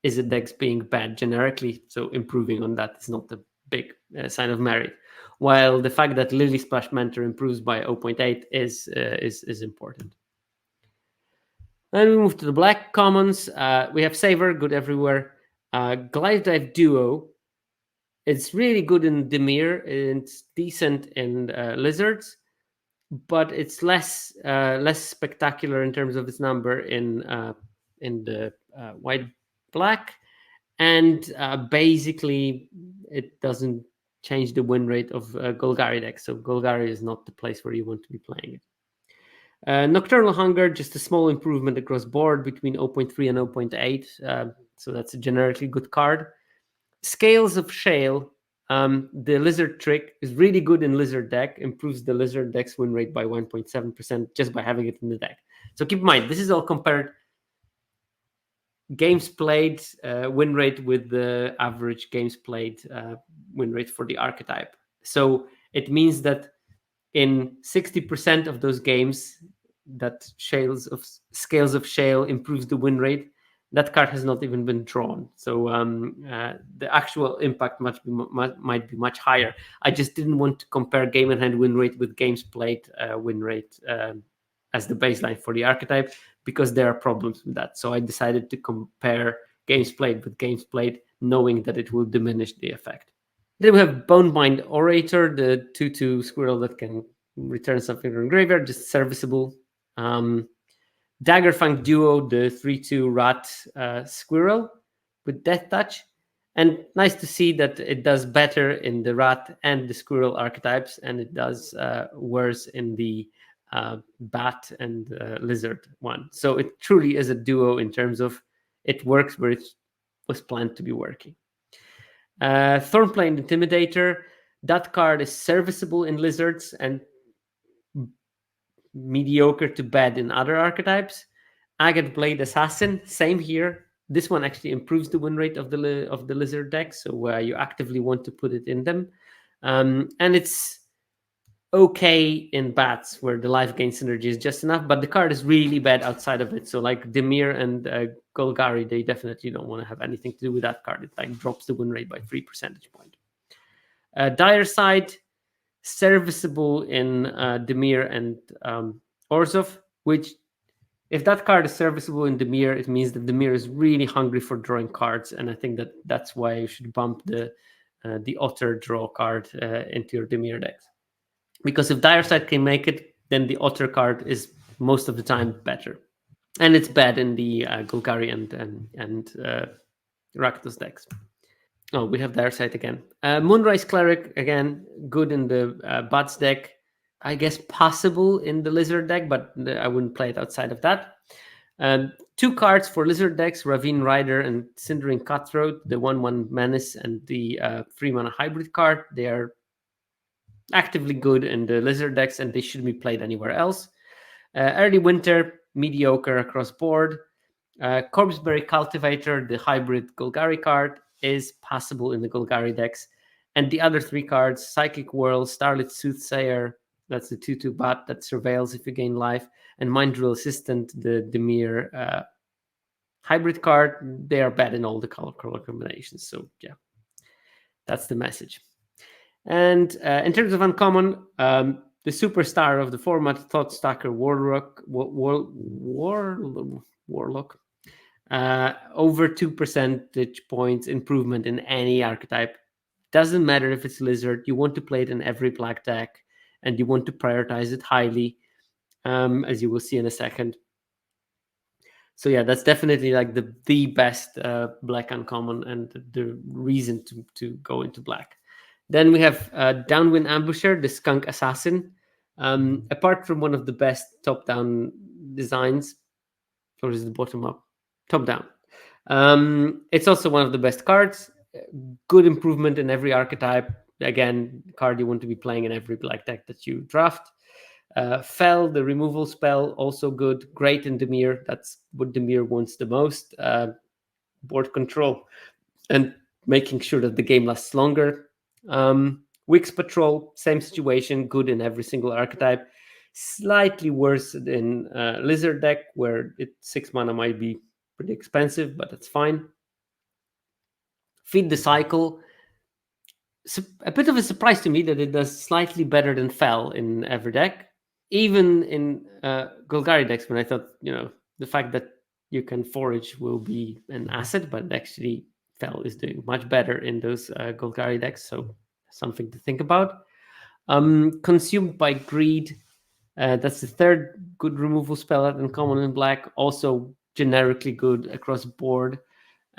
Izzet decks being bad generically, so improving on that is not the big sign of merit. While the fact that Lily Splash Mentor improves by 0.8 is important. Then we move to the black commons. We have Saver, good everywhere. Glide Dive Duo, it's really good in Dimir. It's decent in Lizards, but it's less spectacular in terms of its number in the white black, and basically it doesn't change the win rate of Golgari deck. So Golgari is not the place where you want to be playing it. Nocturnal Hunger, just a small improvement across board between 0.3 and 0.8. So that's a generically good card. Scales of Shale, the Lizard trick is really good in Lizard deck, improves the Lizard deck's win rate by 1.7% just by having it in the deck. So keep in mind, this is all compared games played win rate with the average games played win rate for the archetype. So it means that in 60% of those games that Scales of Shale improves the win rate, that card has not even been drawn. So the actual impact might be much higher. I just didn't want to compare game in hand win rate with games played win rate as the baseline for the archetype, because there are problems with that. So I decided to compare games played with games played, knowing that it will diminish the effect. Then we have Bonebind Orator, the 2/2 squirrel that can return something from graveyard, just serviceable. Daggerfang Duo, the 3/2 rat squirrel with Death Touch. And nice to see that it does better in the rat and the squirrel archetypes, and it does worse in the bat and lizard one. So it truly is a duo in terms of it works where it was planned to be working. Thornplane Intimidator, that card is serviceable in lizards and mediocre to bad in other archetypes. Agate Blade Assassin, same here. This one actually improves the win rate of the lizard deck, so you actively want to put it in them. And it's okay in bats where the life gain synergy is just enough, but the card is really bad outside of it. So like Demir and Golgari, they definitely don't want to have anything to do with that card. It like drops the win rate by 3 percentage points. Dire Side, serviceable in Demir and Orzhov, which if that card is serviceable in Demir, it means that Demir is really hungry for drawing cards, and I think that's why you should bump the Otter draw card into your Demir decks. Because if Dire Side can make it, then the Otter card is most of the time better, and it's bad in the Golgari and Rakdos decks. Oh, we have Dire Side again. Moonrise Cleric, again, good in the Bats deck. I guess possible in the Lizard deck, but I wouldn't play it outside of that. 2 cards for Lizard decks, Ravine Rider and Cindering Cutthroat, the 1/1 Menace and the 3-mana hybrid card. They are actively good in the Lizard decks, and they shouldn't be played anywhere else. Early Winter, mediocre across board. Corpseberry Cultivator, the hybrid Golgari card, is passable in the Golgari decks. And the other 3 cards, Psychic Whirl, Starlit Soothsayer, that's the 2/2 bat that surveils if you gain life, and Mind Drill Assistant, the Demir hybrid card, they are bad in all the color combinations. So yeah, that's the message. And in terms of uncommon, the superstar of the format, Thought Stacker Warlock, over 2 percentage points improvement in any archetype. Doesn't matter if it's Lizard, you want to play it in every black deck, and you want to prioritize it highly, as you will see in a second. So yeah, that's definitely like the best black uncommon and the reason to go into black. Then we have Downwind Ambusher, the Skunk Assassin. Apart from one of the best top-down designs, or is it bottom-up? Top-down. It's also one of the best cards. Good improvement in every archetype. Again, card you want to be playing in every black deck that you draft. Fell, the removal spell, also good. Great in Demir. That's what Demir wants the most. Board control and making sure that the game lasts longer. Wix Patrol, same situation. Good in every single archetype. Slightly worse in Lizard deck, where 6 mana might be pretty expensive, but that's fine. Feed the Cycle. A bit of a surprise to me that it does slightly better than Fell in every deck. Even in Golgari decks, when I thought, the fact that you can forage will be an asset, but actually Fell is doing much better in those Golgari decks, so something to think about. Consumed by Greed, that's the 3rd good removal spell at uncommon in black, also generically good across board.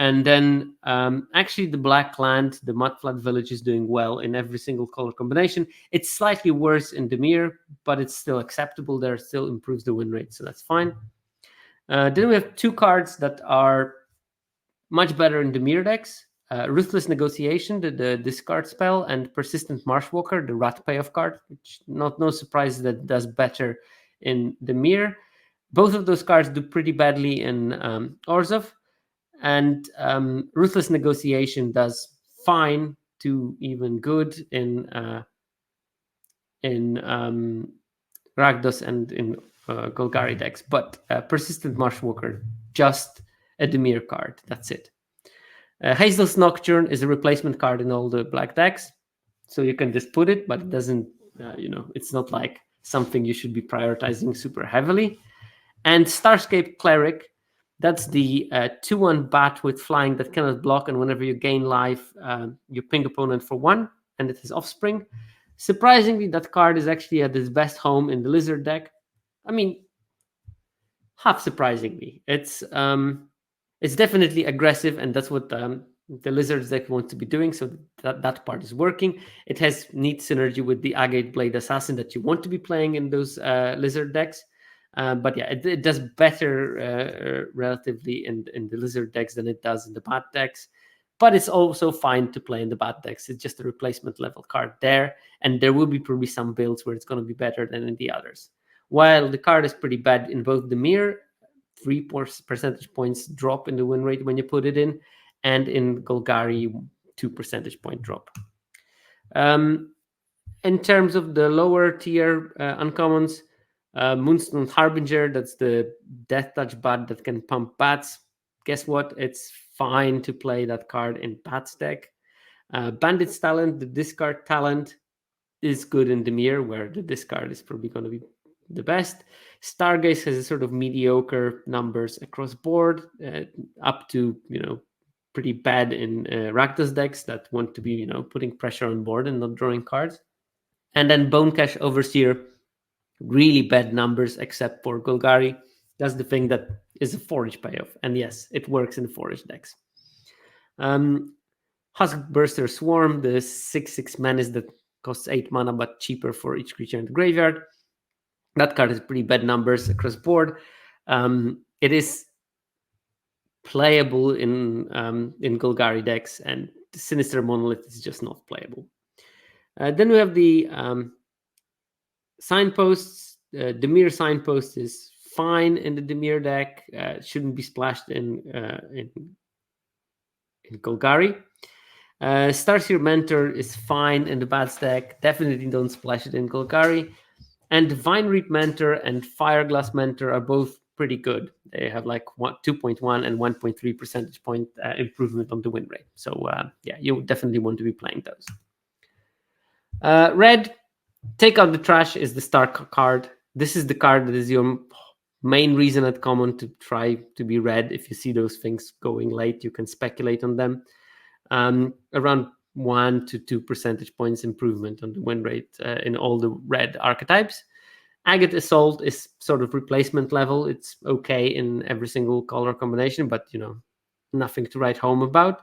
And then actually the black land, the Mudflat Village, is doing well in every single color combination. It's slightly worse in Demir, but it's still acceptable there, still improves the win rate, so that's fine. Then we have 2 cards that are much better in Demir decks. Ruthless Negotiation, the discard spell, and Persistent Marshwalker, the rat payoff card, which no surprise that does better in Demir. Both of those cards do pretty badly in Orzhov. And Ruthless Negotiation does fine to even good in Rakdos and in Golgari decks. But Persistent Marshwalker, just a Demir card. That's it. Hazel's Nocturne is a replacement card in all the black decks. So you can just put it, but it doesn't, it's not like something you should be prioritizing super heavily. And Starscape Cleric, that's the 2/1 bat with flying that cannot block, and whenever you gain life, you ping opponent for 1, and it has offspring. Surprisingly, that card is actually at its best home in the lizard deck. I mean, half surprisingly. It's definitely aggressive, and that's what the lizards deck wants to be doing, so that part is working. It has neat synergy with the Agate Blade Assassin that you want to be playing in those lizard decks. But yeah, it does better relatively in the lizard decks than it does in the bat decks. But it's also fine to play in the bat decks. It's just a replacement level card there, and there will be probably some builds where it's going to be better than in the others. While the card is pretty bad in both the mirror, 3 percentage points drop in the win rate when you put it in, and in Golgari, 2 percentage point drop. In terms of the lower tier uncommons, Moonstone Harbinger, that's the Death Touch bat that can pump bats. Guess what? It's fine to play that card in bats deck. Bandit's Talent, the discard talent, is good in the mirror, where the discard is probably going to be the best. Stargaze has a sort of mediocre numbers across board, up to pretty bad in Rakdos decks that want to be putting pressure on board and not drawing cards. And then Bonecash Overseer, really bad numbers except for Golgari. That's the thing that is a forage payoff, and yes, it works in forage decks. Huskburster Swarm, the 6/6 menace that costs 8 mana but cheaper for each creature in the graveyard. That card has pretty bad numbers across board. It is playable in Golgari decks, and the Sinister Monolith is just not playable. Then we have the Signposts. Dimir Signpost is fine in the Dimir deck. Shouldn't be splashed in Golgari. Starseer Mentor is fine in the Bats deck. Definitely don't splash it in Golgari. And Vine Reap Mentor and Fireglass Mentor are both pretty good. They have like 2.1 and 1.3 percentage point improvement on the win rate. So yeah, you definitely want to be playing those. Red, Take Out the Trash is the star card. This is the card that is your main reason at common to try to be red. If you see those things going late, you can speculate on them. Around 1 to 2 percentage points improvement on the win rate in all the red archetypes. Agate Assault is sort of replacement level. It's okay in every single color combination, but nothing to write home about.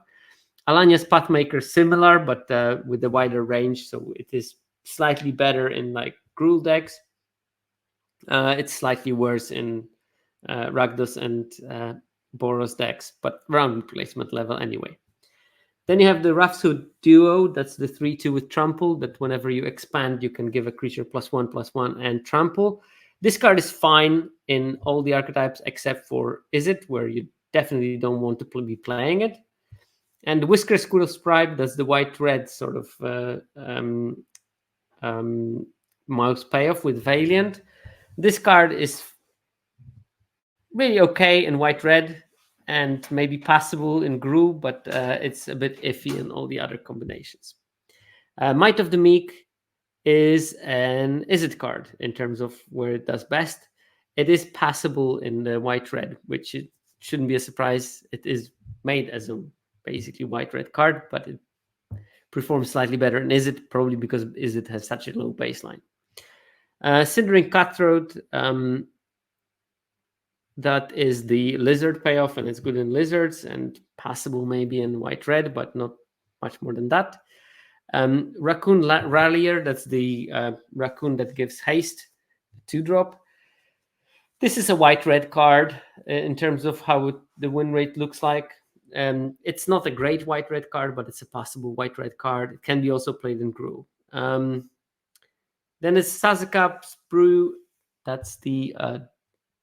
Alania's Pathmaker, similar, but with a wider range, so it is slightly better in like Gruul decks. It's slightly worse in Rakdos and Boros decks, but around replacement level anyway. Then you have the Rhapsode Duo. That's the 3/2 with Trample, that whenever you expand, you can give a creature +1/+1 and Trample. This card is fine in all the archetypes except for Izzet, where you definitely don't want to be playing it. And the Whisker Squirrel Scribe, that's the white-red sort of mouse payoff with Valiant. This card is really okay in white-red, and maybe passable in Gruul, but it's a bit iffy in all the other combinations. Might of the Meek is an Izzet card in terms of where it does best. It is passable in the white-red, which it shouldn't be a surprise. It is made as a basically white-red card, but it performs slightly better in Izzet, probably because Izzet has such a low baseline. Cindering Cutthroat, that is the lizard payoff, and it's good in lizards and passable maybe in white-red, but not much more than that. Raccoon Rallier, that's the raccoon that gives haste, 2-drop. This is a white-red card in terms of how the win rate looks like. It's not a great white-red card, but it's a passable white-red card. It can be also played in Gruul. Then it's Sazaka Sprue. That's the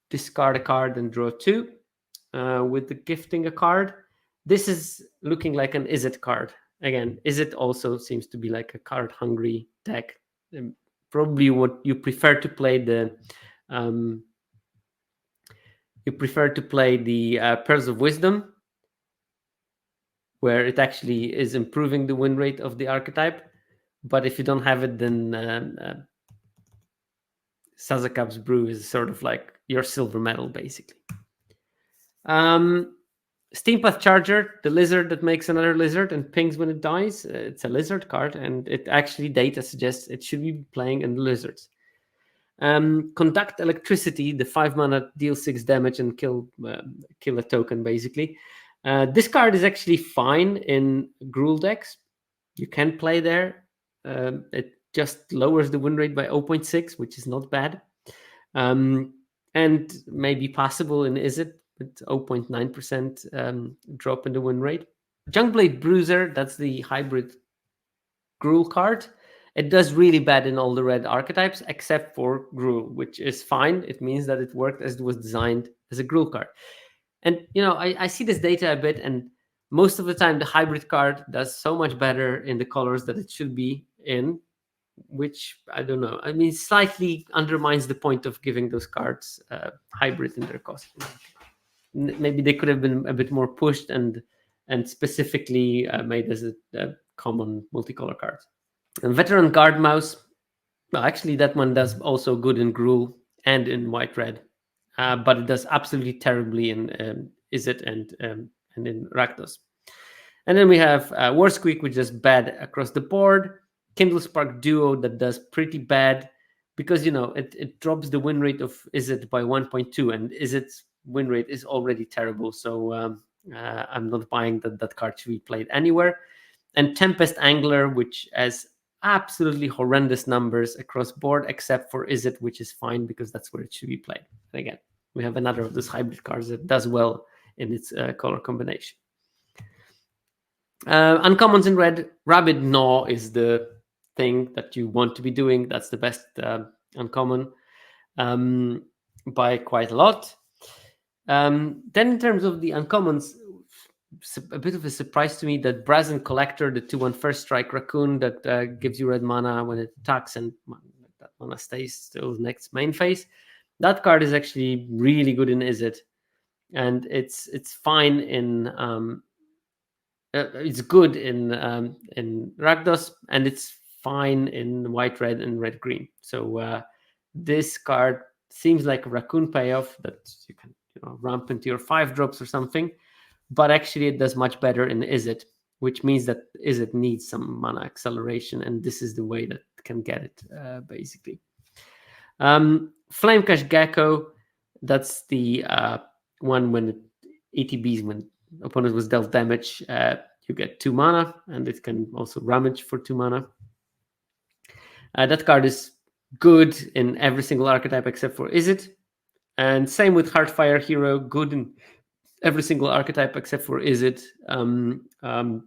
discard a card and draw 2 with the gifting a card. This is looking like an Izzet card. Again, Izzet also seems to be like a card-hungry deck. Probably what you prefer to play the Pearls of Wisdom, where it actually is improving the win rate of the archetype. But if you don't have it, then Sazakap's brew is sort of like your silver medal, basically. Steampath Charger, the lizard that makes another lizard and pings when it dies. It's a lizard card, and it actually data suggests it should be playing in the lizards. Conduct Electricity, the 5 mana, deal 6 damage and kill a token, basically. This card is actually fine in Gruul decks. You can play there. It just lowers the win rate by 0.6, which is not bad. And maybe passable in Izzet with 0.9% drop in the win rate. Junkblade Bruiser, that's the hybrid Gruul card. It does really bad in all the red archetypes except for Gruul, which is fine. It means that it worked as it was designed as a Gruul card. And, I see this data a bit, and most of the time the hybrid card does so much better in the colors that it should be in, which I don't know. I mean, slightly undermines the point of giving those cards hybrid in their cost. Maybe they could have been a bit more pushed and specifically made as a common multicolor card. And Veteran Guard Mouse, well, actually that one does also good in Gruul and in White-Red, but it does absolutely terribly in Izzet and in Rakdos. And then we have Warsqueak, which is bad across the board. Kindle Spark Duo, that does pretty bad because, it drops the win rate of Izzet by 1.2, and Izzet's win rate is already terrible. So I'm not buying that card should be played anywhere. And Tempest Angler, which has absolutely horrendous numbers across board, except for Izzet, which is fine because that's where it should be played. And again, we have another of those hybrid cards that does well in its color combination. Uncommons in red, Rabid Gnaw is the thing that you want to be doing. That's the best uncommon by quite a lot. Then in terms of the uncommons, a bit of a surprise to me that Brazen Collector, the 2/1 first strike raccoon that gives you red mana when it attacks, and that mana stays till next main phase. That card is actually really good in Izzet, and it's fine in it's good in Rakdos, and it's fine in White-Red and Red-Green. So this card seems like a raccoon payoff that you can ramp into your 5-drops or something, but actually it does much better in Izzet, which means that Izzet needs some mana acceleration, and this is the way that it can get it, basically. Flamecash Gecko, that's the one when it ETBs, when opponent was dealt damage, you get 2 mana, and it can also ramage for 2 mana. That card is good in every single archetype except for Izzet. And same with Heartfire Hero, good in every single archetype except for Izzet,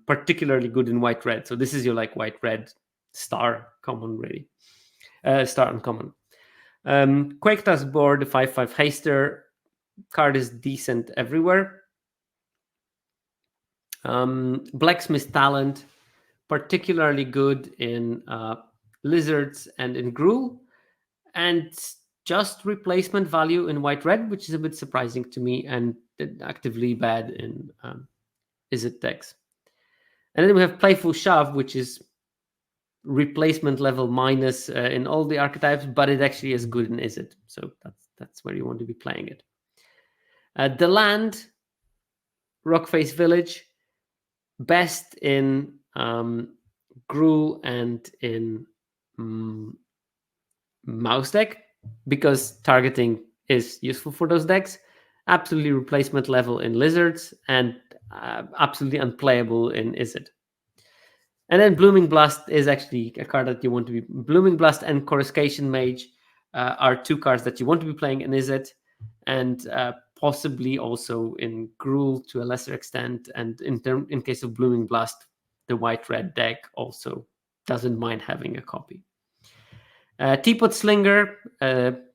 particularly good in White-Red. So this is your White-Red star common, really. Star uncommon. Quake Board, the 5/5 Haster card is decent everywhere. Blacksmith Talent, particularly good in Lizards and in Gruul, and just replacement value in White-Red, which is a bit surprising to me, and actively bad in Izzet decks. And then we have Playful Shove, which is replacement level minus in all the archetypes, but it actually is good in Izzet. So that's where you want to be playing it. The Land, Rockface Village, best in Gruul and in Mouse deck, because targeting is useful for those decks. Absolutely replacement level in Lizards, and absolutely unplayable in Izzet. And then Blooming Blast is actually a card that you want to be... Blooming Blast and Coruscation Mage are 2 cards that you want to be playing in Izzet, and possibly also in Gruul to a lesser extent. And in case of Blooming Blast, the White-Red deck also doesn't mind having a copy. Teapot Slinger,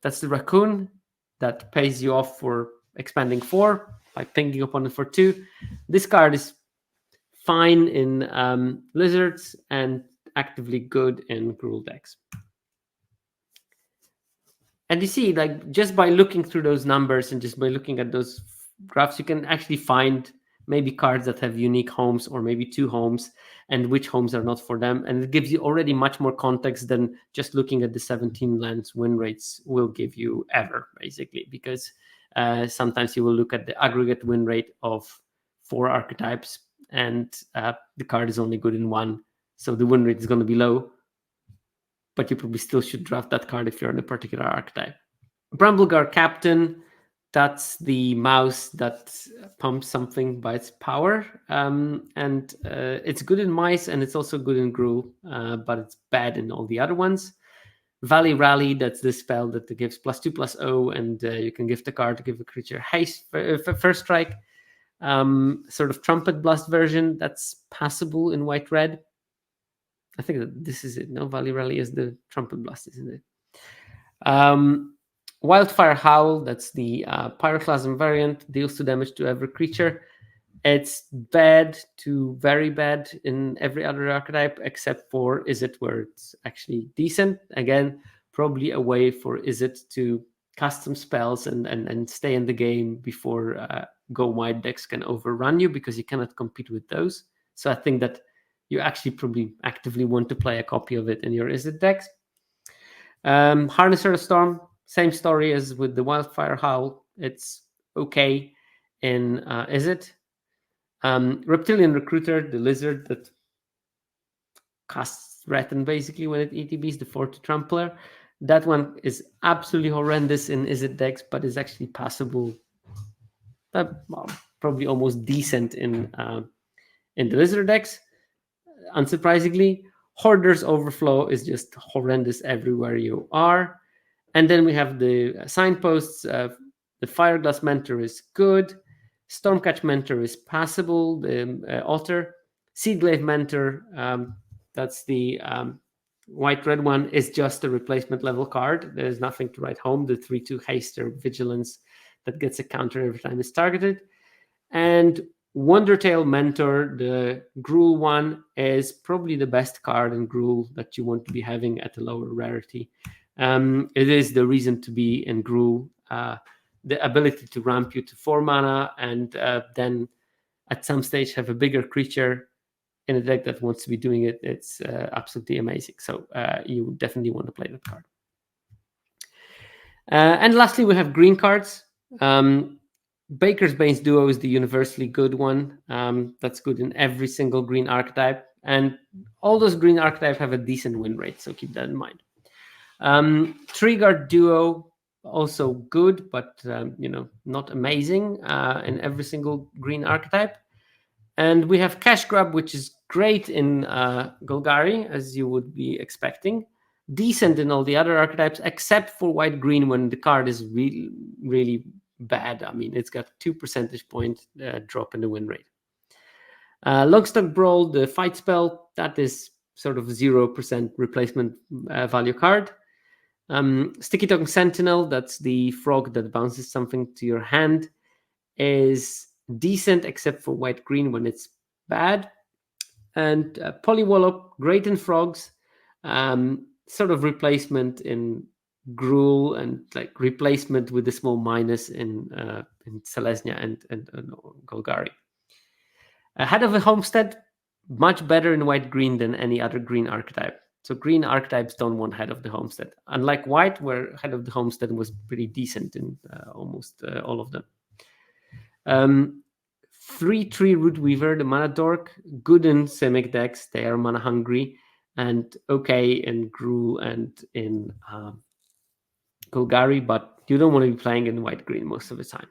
that's the raccoon that pays you off for expanding 4 by pinging opponent for 2. This card is fine in Lizards and actively good in Gruul decks. And you see, just by looking through those numbers and just by looking at those graphs, you can actually find maybe cards that have unique homes or maybe 2 homes, and which homes are not for them. And it gives you already much more context than just looking at the 17 lands win rates will give you ever, basically, because sometimes you will look at the aggregate win rate of 4 archetypes, and the card is only good in 1, so the win rate is going to be low, but you probably still should draft that card if you're in a particular archetype. Bramblegar Captain, that's the mouse that pumps something by its power, and it's good in mice, and it's also good in Gruul, but it's bad in all the other ones. Valley Rally, that's the spell that gives +2/+0, and you can gift a card to give a creature haste first strike. Sort of Trumpet Blast version, that's passable in white-red. I think that this is it. No, Valley Rally is the Trumpet Blast, isn't it? Wildfire Howl, that's the Pyroclasm variant, deals 2 damage to every creature. It's bad to very bad in every other archetype except for Izzet, where it's actually decent. Again, probably a way for Izzet to cast some spells and stay in the game before Go Wide decks can overrun you, because you cannot compete with those. So I think that you actually probably actively want to play a copy of it in your Izzet decks. Harnesser of Storm, same story as with the Wildfire Howl. It's okay in Izzet. Reptilian Recruiter, the lizard that casts Threaten basically when it ETBs, the 4/2 Trampler. That one is absolutely horrendous in Izzet decks, but is actually passable, probably almost decent in the lizard decks. Unsurprisingly, Hoarder's Overflow is just horrendous everywhere you are. And then we have the signposts. The Fireglass Mentor is good. Stormcatch Mentor is passable. The Otter. Seedglaive Mentor, that's the white-red one, is just a replacement level card. There's nothing to write home. The 3/2 haste or vigilance that gets a counter every time it's targeted. And Wondertail Mentor, the Gruul one, is probably the best card in Gruul that you want to be having at a lower rarity. It is the reason to be in Gruul. The ability to ramp you to 4 mana and then at some stage have a bigger creature in a deck that wants to be doing it. It's absolutely amazing. So you definitely want to play that card. And lastly, we have green cards. Baker's Bane's Duo is the universally good one. That's good in every single green archetype. And all those green archetypes have a decent win rate, so keep that in mind. Treeguard Duo, also good, but not amazing in every single green archetype. And we have Cash Grab, which is great in Golgari, as you would be expecting. Decent in all the other archetypes, except for white-green, when the card is really, really bad. I mean, it's got 2 percentage point drop in the win rate. Longstock Brawl, the fight spell, that is sort of 0% replacement value card. Sticky Tongue Sentinel, that's the frog that bounces something to your hand, is decent except for white-green when it's bad. And Polywallop, great in frogs, sort of replacement in Gruul, and like replacement with a small minus in Selesnya and Golgari. Head of a Homestead, much better in white-green than any other green archetype. So green archetypes don't want Head of the Homestead. Unlike white, where Head of the Homestead was pretty decent in almost all of them. 3/3 Root Weaver, the Mana Dork, good in Simic decks. They are mana hungry, and okay in Gruul and in Golgari, but you don't want to be playing in white-green most of the time.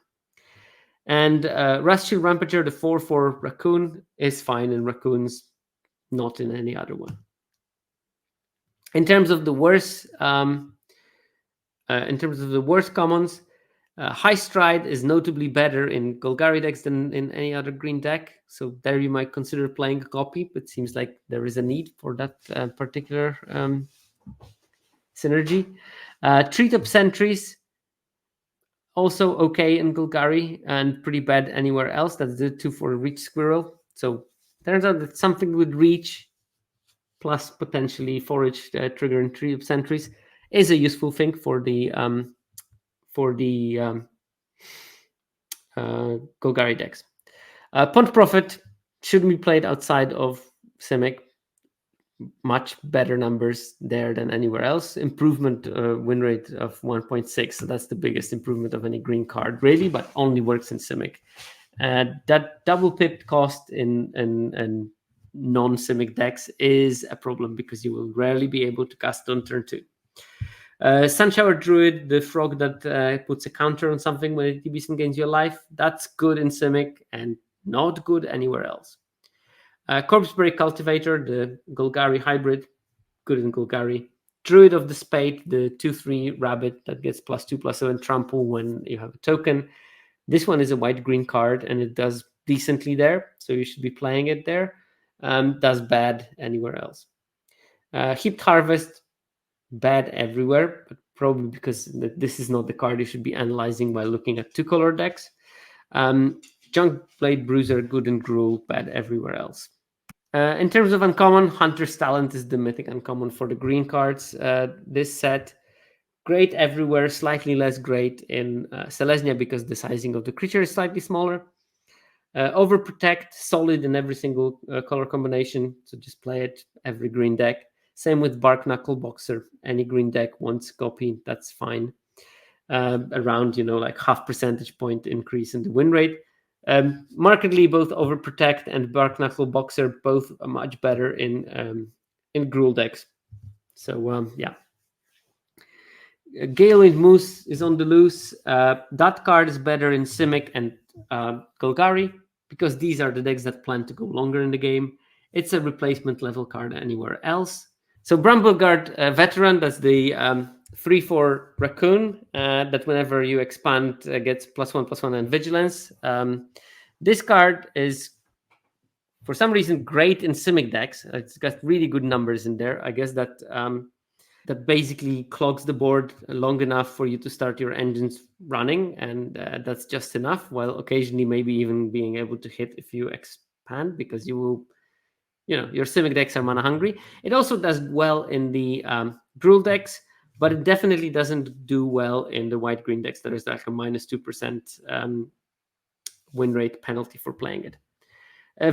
And Rashiel Rampager, the 4/4 Raccoon, is fine in Raccoons, not in any other one. In terms of the worst, commons, High Stride is notably better in Golgari decks than in any other green deck. So there you might consider playing a copy, but it seems like there is a need for that particular synergy. Treetop Sentries, also okay in Golgari and pretty bad anywhere else. That's the 2/4 Reach Squirrel. So turns out that something with Reach plus potentially Forage trigger and Treetop Sentries is a useful thing for the Golgari decks. Punt Profit shouldn't be played outside of Simic. Much better numbers there than anywhere else. Improvement win rate of 1.6. So that's the biggest improvement of any green card, really, but only works in Simic. That double pip cost in non-Simic decks is a problem because you will rarely be able to cast on turn 2. Sunshower Druid, the frog that puts a counter on something when it TBs and gains your life, that's good in Simic and not good anywhere else. Corpseberry Cultivator, the Golgari hybrid, good in Golgari. Druid of the Spade, the 2/3 rabbit that gets +2/+7 trample when you have a token. This one is a white-green card, and it does decently there, so you should be playing it there. Does bad anywhere else. Heaped Harvest, bad everywhere, but probably because this is not the card you should be analyzing while looking at 2-color decks. Junk Blade Bruiser, good in Gruul, bad everywhere else. In terms of uncommon, Hunter's Talent is the mythic uncommon for the green cards. This set, great everywhere, slightly less great in Selesnya because the sizing of the creature is slightly smaller. Overprotect, solid in every single color combination, so just play it every green deck. Same with Bark Knuckle Boxer. Any green deck wants copy, that's fine. Around, like half percentage point increase in the win rate. Markedly, both Overprotect and Bark Knuckle Boxer both are much better in Gruul decks. So yeah. Galewind Moose is on the loose. That card is better in Simic and Golgari because these are the decks that plan to go longer in the game. It's a replacement level card anywhere else. So Brambleguard Veteran, that's the 3/4 Raccoon that whenever you expand gets +1/+1 and Vigilance. This card is, for some reason, great in Simic decks. It's got really good numbers in there. I guess that that basically clogs the board long enough for you to start your engines running, and that's just enough, while occasionally maybe even being able to hit if you expand, because you will, your Simic decks are mana hungry. It also does well in the Gruul decks, but it definitely doesn't do well in the white-green decks. There is like a -2% win rate penalty for playing it.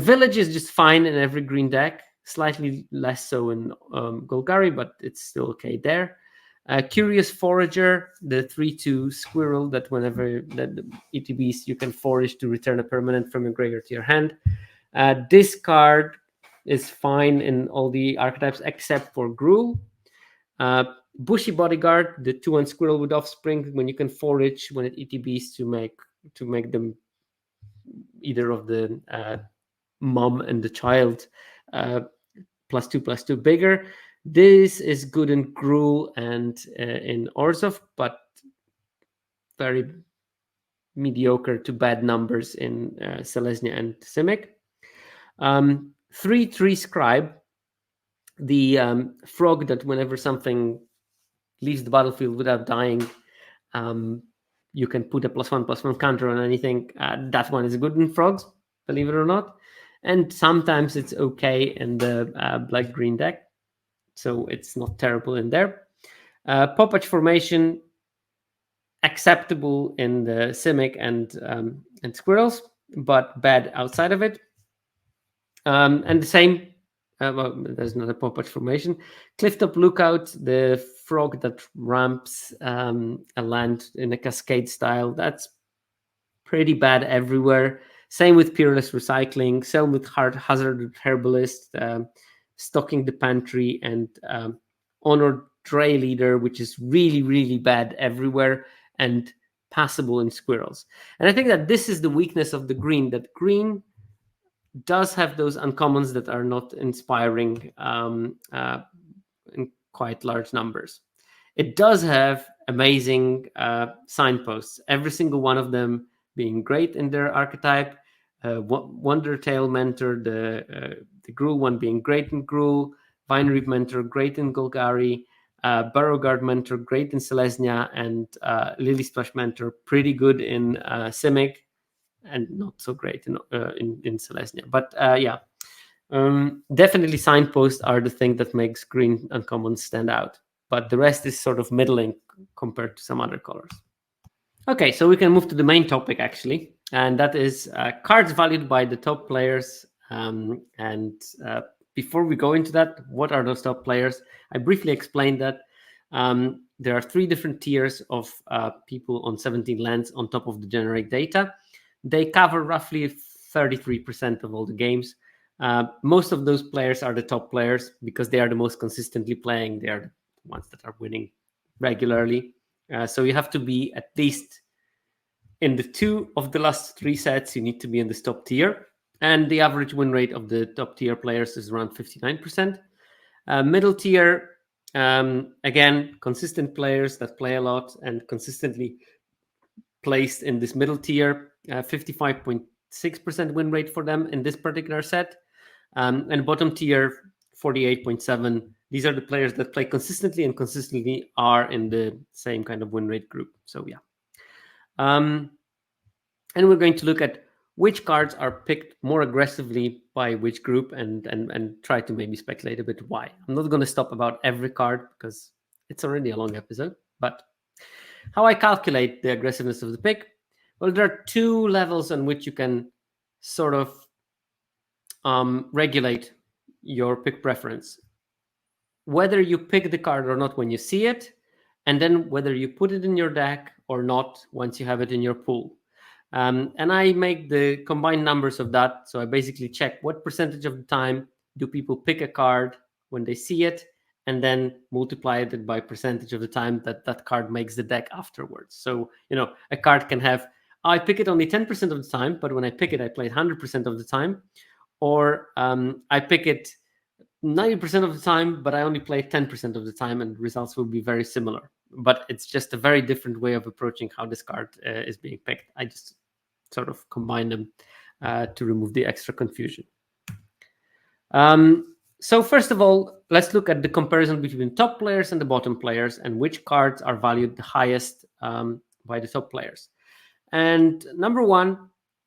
Village is just fine in every green deck, slightly less so in Golgari, but it's still okay there. Curious Forager, the 3/2 squirrel that whenever the ETBs you can forage to return a permanent from your graveyard to your hand. This card is fine in all the archetypes except for Gruul. Bushy Bodyguard, the 2/1 squirrel with offspring, when you can forage when it ETBs to make them either of the mom and the child +2/+2 bigger. This is good in Gruul and in Orzhov, but very mediocre to bad numbers in Selesnya and Simic. 3/3 Scribe, the frog that whenever something leaves the battlefield without dying, you can put a +1/+1 counter on anything. That one is good in frogs, believe it or not. And sometimes it's okay in the black-green deck, so it's not terrible in there. Popatch Formation, acceptable in the Simic and Squirrels, but bad outside of it. And the same, well, there's not a Popatch Formation. Clifftop Lookout, the frog that ramps a land in a cascade style, that's pretty bad everywhere. Same with Peerless Recycling, same with Hazarded Herbalist, Stocking the Pantry, and Honored Dray Leader, which is really, really bad everywhere and passable in Squirrels. And I think that this is the weakness of the green, that green does have those uncommons that are not inspiring in quite large numbers. It does have amazing signposts, every single one of them being great in their archetype. Wondertail Mentor, the Gruul one being great in Gruul. Vinereap Mentor, great in Golgari. Burrowguard Mentor, great in Selesnya. And Lily Splash Mentor, pretty good in Simic, and not so great in Selesnya. But yeah, definitely signposts are the thing that makes green uncommons stand out. But the rest is sort of middling compared to some other colors. Okay, so we can move to the main topic, actually. and that is cards valued by the top players. Before we go into that, what are those top players? I briefly explained that there are 3 different tiers of people on 17 lands on top of the generic data. They cover roughly 33% of all the games. Most of those players are the top players because they are the most consistently playing. They are the ones that are winning regularly. So you have to be at least in the 2 of the last 3 sets. You need to be in this top tier. And the average win rate of the top tier players is around 59%. Middle tier, again, consistent players that play a lot and consistently placed in this middle tier, 55.6% win rate for them in this particular set. And bottom tier, 48.7. These are the players that play consistently and consistently are in the same kind of win rate group. So yeah. And we're going to look at which cards are picked more aggressively by which group and try to maybe speculate a bit why. I'm not going to stop about every card because it's already a long episode, but how I calculate the aggressiveness of the pick? Well, there are 2 levels on which you can sort of regulate your pick preference. Whether you pick the card or not when you see it, and then whether you put it in your deck or not once you have it in your pool. And I make the combined numbers of that. So I basically check what percentage of the time do people pick a card when they see it, and then multiply it by percentage of the time that that card makes the deck afterwards. So, a card can have, I pick it only 10% of the time, but when I pick it, I play it 100% of the time. Or I pick it 90% of the time, but I only play 10% of the time, and results will be very similar. But it's just a very different way of approaching how this card is being picked. I just sort of combine them to remove the extra confusion. So first of all, let's look at the comparison between top players and the bottom players and which cards are valued the highest by the top players. And number 1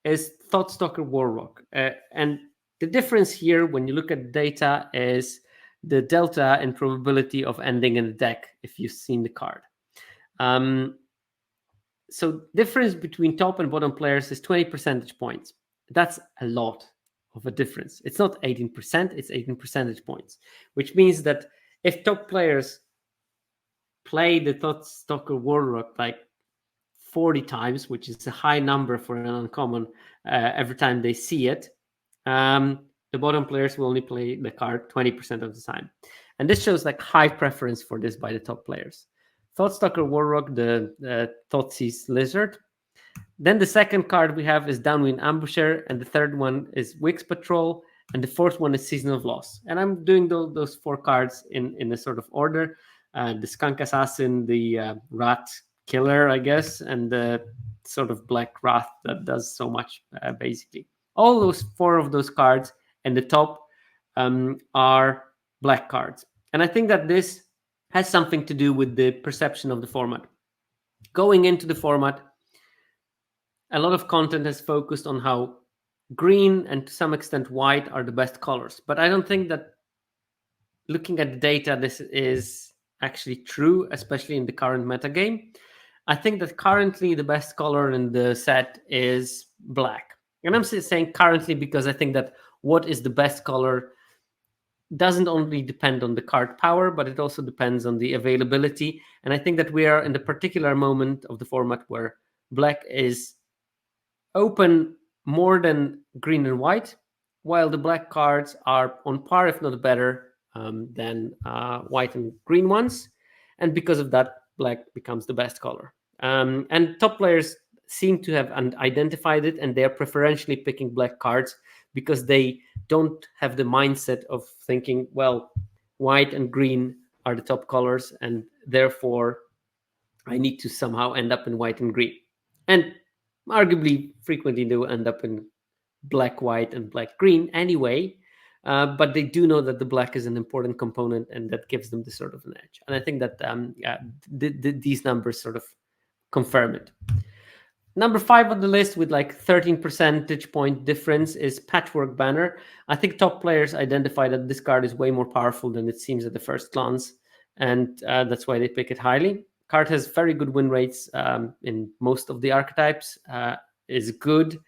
is Thoughtstalker Warlock. And the difference here, when you look at data, is the delta and probability of ending in the deck if you've seen the card. So difference between top and bottom players is 20 percentage points. That's a lot of a difference. It's not 18%, it's 18 percentage points, which means that if top players play the Thoughtstalker Warlock like 40 times, which is a high number for an uncommon, every time they see it, the bottom players will only play the card 20% of the time. And this shows like high preference for this by the top players. Thoughtstalker Warlock, the Thoughtseize Lizard. Then the second card we have is Downwind Ambusher, and the third one is Wix Patrol, and the fourth one is Season of Loss. And I'm doing those 4 cards in a sort of order. The Skunk Assassin, the Rat Killer, I guess, and the sort of Black Wrath that does so much, basically. All those 4 of those cards and the top are black cards. And I think that this has something to do with the perception of the format. Going into the format, a lot of content has focused on how green and to some extent white are the best colors. But I don't think that looking at the data, this is actually true, especially in the current metagame. I think that currently the best color in the set is black. And I'm saying currently because I think that what is the best color doesn't only depend on the card power, but it also depends on the availability. And I think that we are in the particular moment of the format where black is open more than green and white, while the black cards are on par, if not better, than white and green ones. And because of that, black becomes the best color. And top players seem to have identified it, and they're preferentially picking black cards because they don't have the mindset of thinking, well, white and green are the top colors, and therefore I need to somehow end up in white and green. And arguably, frequently they will end up in black, white, and black, green anyway. But they do know that the black is an important component, and that gives them this sort of an edge. And I think that these numbers sort of confirm it. Number 5 on the list with like 13 percentage point difference is Patchwork Banner. I think top players identify that this card is way more powerful than it seems at the first glance, and that's why they pick it highly. Card has very good win rates in most of the archetypes. is good.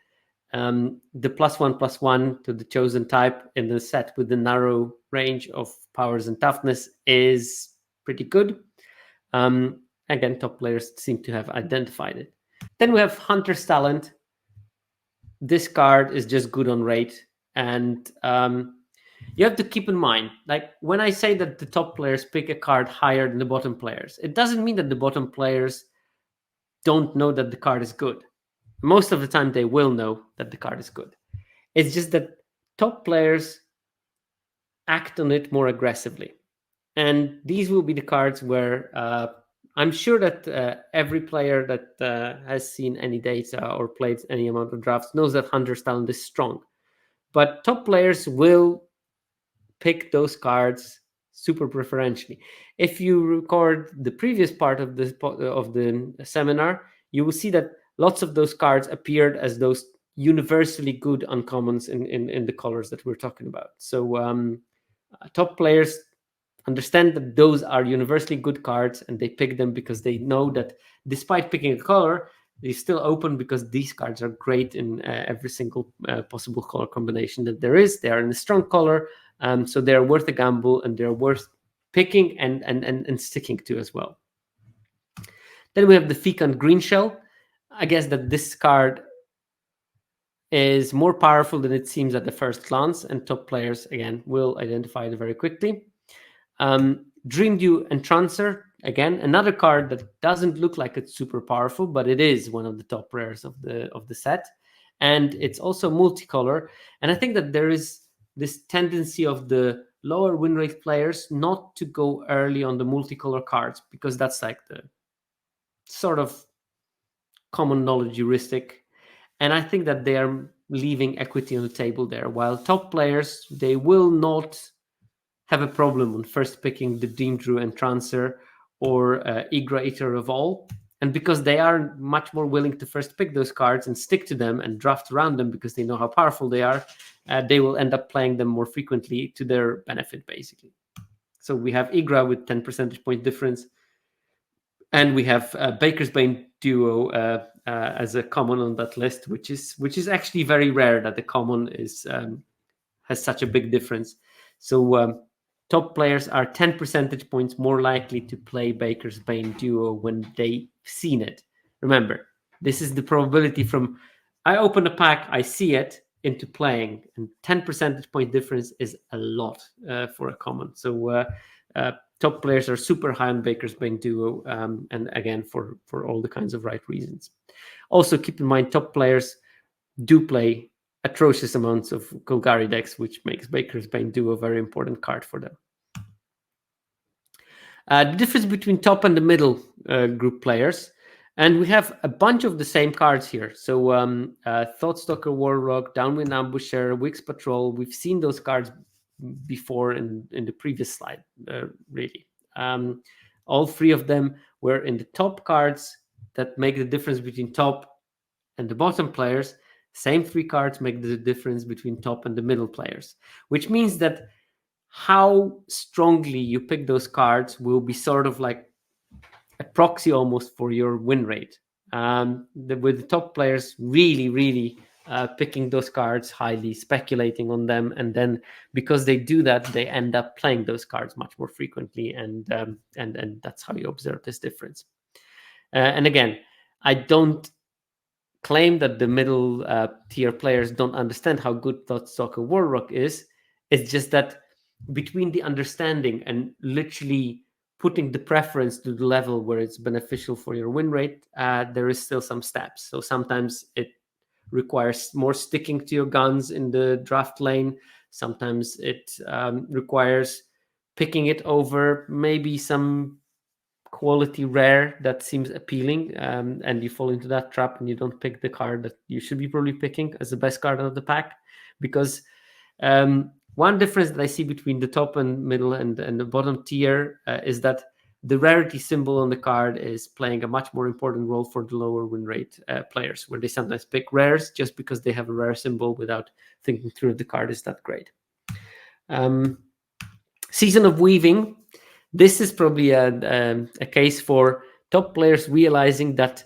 The +1/+1 to the chosen type in the set with the narrow range of powers and toughness is pretty good. Again, top players seem to have identified it. Then we have Hunter's Talent. This card is just good on rate, and you have to keep in mind, like when I say that the top players pick a card higher than the bottom players, it doesn't mean that the bottom players don't know that the card is good. Most of the time they will know that the card is good. It's just that top players act on it more aggressively. And these will be the cards where I'm sure that every player that has seen any data or played any amount of drafts knows that Hunter's Talent is strong. But top players will pick those cards super preferentially. If you record the previous part of the seminar, you will see that lots of those cards appeared as those universally good uncommons in the colors that we're talking about. So top players understand that those are universally good cards, and they pick them because they know that despite picking a color, they still open because these cards are great in every single possible color combination that there is. They are in a strong color, so they're worth a gamble, and they're worth picking and sticking to as well. Then we have the Fecund Green Shell. I guess that this card is more powerful than it seems at the first glance, and top players, again, will identify it very quickly. Dreamdew Entrancer, again, another card that doesn't look like it's super powerful, but it is one of the top rares of the set. And it's also multicolor. And I think that there is this tendency of the lower win rate players not to go early on the multicolor cards, because that's like the sort of common knowledge heuristic. And I think that they are leaving equity on the table there. While top players, they will not have a problem on first picking the Dreamdew Entrancer or Igra Eater of All. And because they are much more willing to first pick those cards and stick to them and draft around them because they know how powerful they are, they will end up playing them more frequently to their benefit, basically. So we have Igra with 10 percentage point difference. And we have Baker's Bane Duo as a common on that list, which is actually very rare that the common is has such a big difference. So top players are 10 percentage points more likely to play Baker's Bane Duo when they've seen it. Remember, this is the probability from I open a pack, I see it, into playing, and 10 percentage point difference is a lot for a common. So top players are super high on Baker's Bane Duo, and again, for all the kinds of right reasons. Also, keep in mind, top players do play atrocious amounts of Golgari decks, which makes Baker's Bane Duo a very important card for them. The difference between top and the middle group players, and we have a bunch of the same cards here. So Thoughtstalker Warlock, Downwind Ambusher, Wix Patrol, we've seen those cards before in the previous slide, really. All three of them were in the top cards that make the difference between top and the bottom players. Same three cards make the difference between top and the middle players, which means that how strongly you pick those cards will be sort of like a proxy almost for your win rate. With the top players really picking those cards highly, speculating on them, and then because they do that, they end up playing those cards much more frequently, and that's how you observe this difference. And again, I don't claim that the middle tier players don't understand how good Thoughtstalker Warlock is. It's just that between the understanding and literally putting the preference to the level where it's beneficial for your win rate, there is still some steps. So sometimes it requires more sticking to your guns in the draft lane. Sometimes it requires picking it over maybe some quality rare that seems appealing, and you fall into that trap and you don't pick the card that you should be probably picking as the best card out of the pack. Because one difference that I see between the top and middle and the bottom tier is that the rarity symbol on the card is playing a much more important role for the lower win rate players, where they sometimes pick rares just because they have a rare symbol without thinking through if the card is that great. Season of Weaving. This is probably a case for top players realizing that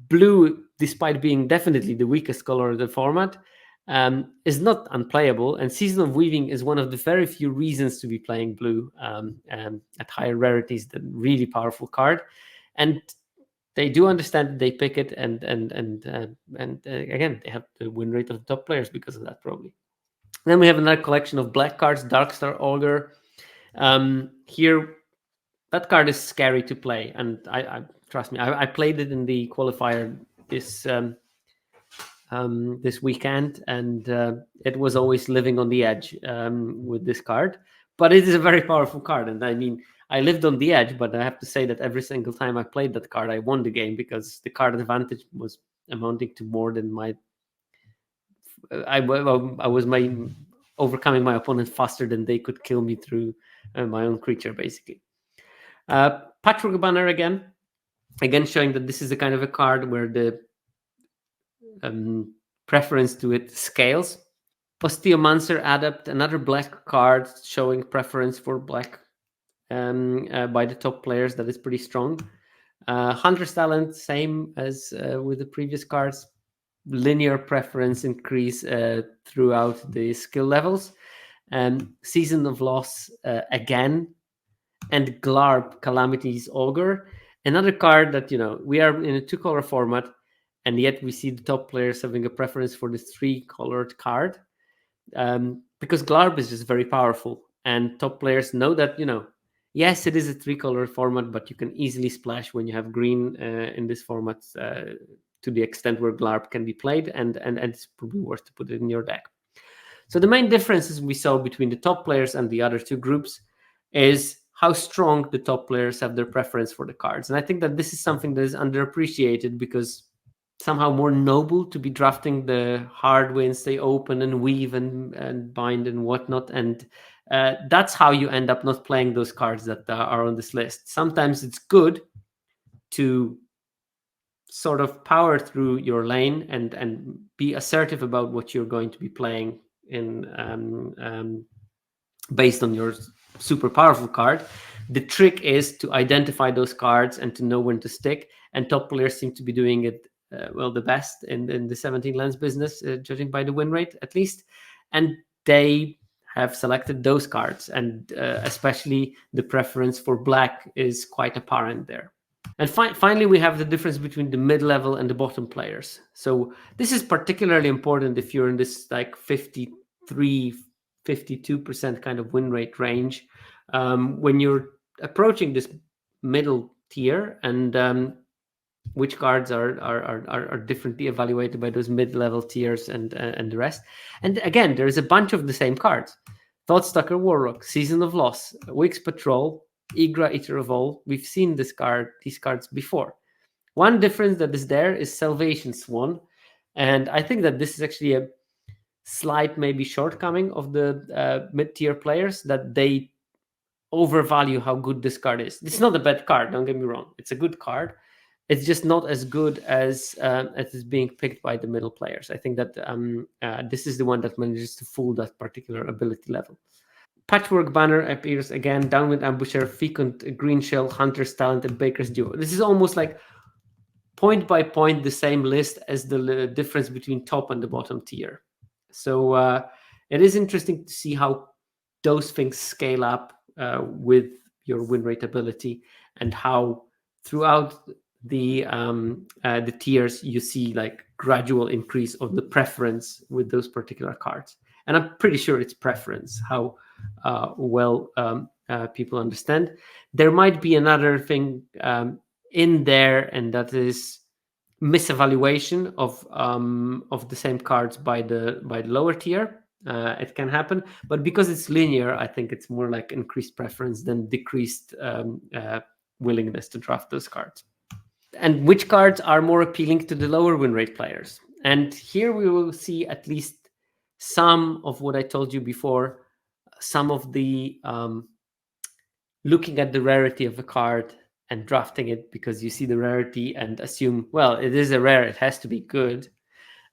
blue despite being definitely the weakest color of the format, is not unplayable. And Season of Weaving is one of the very few reasons to be playing blue at higher rarities. The really powerful card, and they do understand that they pick it, and again, they have the win rate of the top players because of that, probably. Then we have another collection of black cards, Darkstar Augur. Here, that card is scary to play, and I trust me, I played it in the qualifier this weekend, and it was always living on the edge with this card. But it is a very powerful card, and I mean, I lived on the edge, but I have to say that every single time I played that card, I won the game because the card advantage was amounting to more than my. I was overcoming my opponent faster than they could kill me through my own creature, basically. Patchwork Banner again showing that this is the kind of a card where the preference to it scales. Osteomancer Adept, another black card showing preference for black by the top players. That is pretty strong. Hunter's Talent, same as with the previous cards. Linear preference increase throughout the skill levels. Season of Loss again. And Glarb, Calamity's Augur. Another card that, we are in a 2-color format, and yet we see the top players having a preference for the 3-colored card. Because Glarb is just very powerful, and top players know that, yes, it is a 3-color format, but you can easily splash when you have green in this format to the extent where Glarb can be played, and it's probably worth to put it in your deck. So the main differences we saw between the top players and the other two groups is how strong the top players have their preference for the cards. And I think that this is something that is underappreciated, because somehow more noble to be drafting the hard win, stay open and weave and bind and whatnot. And that's how you end up not playing those cards that are on this list. Sometimes it's good to sort of power through your lane and be assertive about what you're going to be playing in based on your super powerful card. The trick is to identify those cards and to know when to stick. And top players seem to be doing it the best in the 17 lands business, judging by the win rate at least. And they have selected those cards, and especially the preference for black is quite apparent there. And finally, we have the difference between the mid-level and the bottom players. So this is particularly important if you're in this like 53, 52% kind of win rate range. When you're approaching this middle tier, and which cards are differently evaluated by those mid-level tiers and the rest. And again, there's a bunch of the same cards. Thoughtstucker Warlock, Season of Loss, Wix Patrol, Igra Eater of All. We've seen these cards before. One difference that is there is Salvation Swan. And I think that this is actually a slight maybe shortcoming of the mid-tier players, that they overvalue how good this card is. It's not a bad card, don't get me wrong. It's a good card. It's just not as good as is being picked by the middle players. I think that this is the one that manages to fool that particular ability level. Patchwork Banner appears again, Downwind Ambusher, Fecund, Greenshell, Hunter's Talent, and Baker's Duo. This is almost like point by point the same list as the difference between top and the bottom tier. So it is interesting to see how those things scale up with your win rate ability, and how throughout the tiers you see like gradual increase of the preference with those particular cards. And I'm pretty sure it's preference, how well people understand. There might be another thing in there, and that is misevaluation of the same cards by the lower tier. It can happen, but because it's linear, I think it's more like increased preference than decreased willingness to draft those cards. And which cards are more appealing to the lower win rate players? And here we will see at least some of what I told you before, some of the looking at the rarity of a card and drafting it because you see the rarity and assume, well, it is a rare, it has to be good.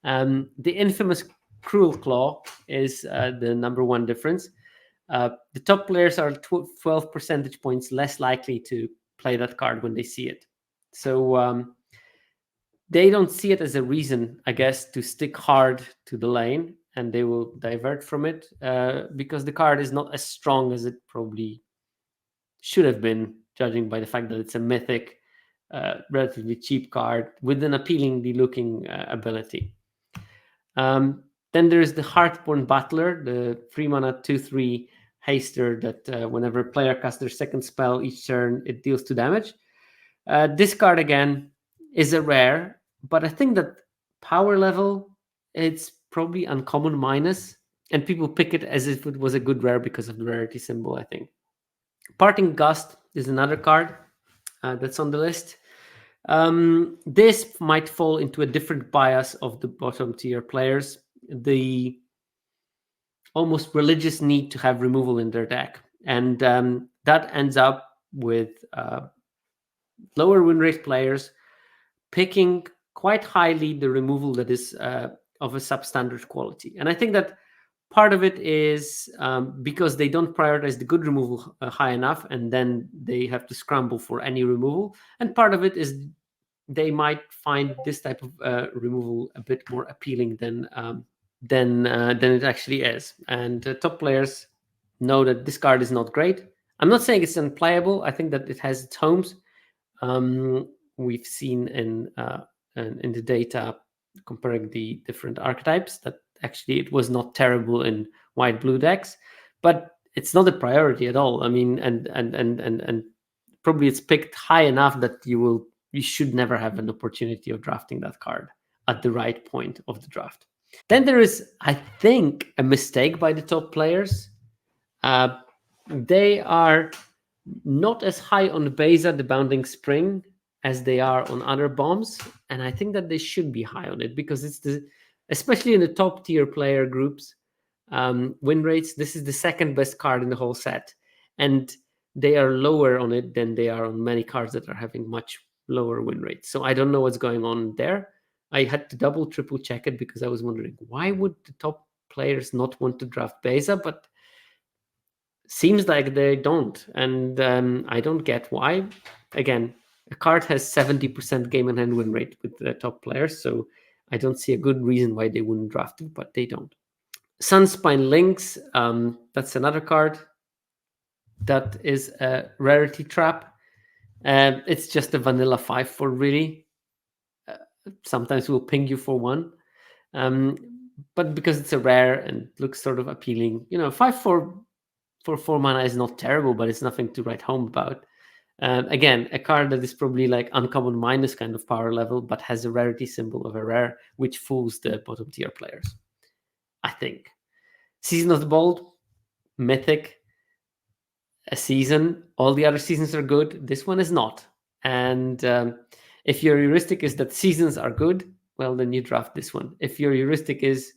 The infamous Cruel Claw is the number one difference. The top players are 12 percentage points less likely to play that card when they see it. So they don't see it as a reason, I guess, to stick hard to the lane, and they will divert from it because the card is not as strong as it probably should have been, judging by the fact that it's a mythic, relatively cheap card with an appealingly looking ability. Then there's the Heartborn Battler, the 3-mana 2/3 haster that whenever a player casts their second spell each turn, it deals 2 damage. This card again is a rare, but I think that power level, it's probably uncommon minus, and people pick it as if it was a good rare because of the rarity symbol, I think. Parting Gust is another card that's on the list. This might fall into a different bias of the bottom tier players. The almost religious need to have removal in their deck. And that ends up with lower win rate players picking quite highly the removal that is of a substandard quality. And I think that part of it is because they don't prioritize the good removal high enough, and then they have to scramble for any removal. And part of it is they might find this type of removal a bit more appealing than it actually is. And top players know that this card is not great. I'm not saying it's unplayable. I think that it has its homes. We've seen in the data comparing the different archetypes that actually it was not terrible in white blue decks, but it's not a priority at all. I mean, and probably it's picked high enough that you should never have an opportunity of drafting that card at the right point of the draft. Then there is, I think, a mistake by the top players. They are not as high on Beza, the Bounding Spring, as they are on other bombs, and I think that they should be high on it because it's especially in the top tier player groups, win rates. This is the second best card in the whole set, and they are lower on it than they are on many cards that are having much lower win rates. So I don't know what's going on there. I had to triple check it because I was wondering why would the top players not want to draft Beza, but seems like they don't, and I don't get why. Again, a card has 70% game and hand win rate with the top players, so I don't see a good reason why they wouldn't draft it, but they don't. Sunspine Lynx, that's another card that is a rarity trap. It's just a vanilla 5/4 really. Sometimes we'll ping you for 1. But because it's a rare and looks sort of appealing, 5/4 for 4 mana is not terrible, but it's nothing to write home about. Again, a card that is probably like uncommon minus kind of power level, but has a rarity symbol of a rare, which fools the bottom tier players, I think. Season of the Bold, mythic, a season. All the other seasons are good. This one is not. And if your heuristic is that seasons are good, well, then you draft this one. If your heuristic is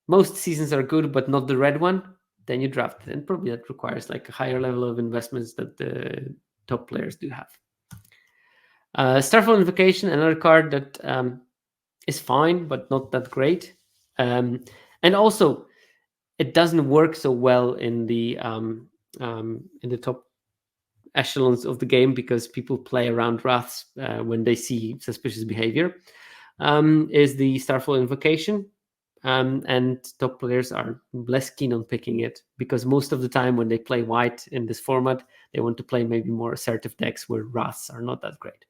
most seasons are good, but not the red one, then you draft it. And probably that requires like a higher level of investments that the top players do have. Starfall Invocation, another card that is fine, but not that great. And also, it doesn't work so well in the top echelons of the game because people play around wraths when they see suspicious behavior. Is the Starfall Invocation. And top players are less keen on picking it because most of the time when they play white in this format, they want to play maybe more assertive decks where wraths are not that great.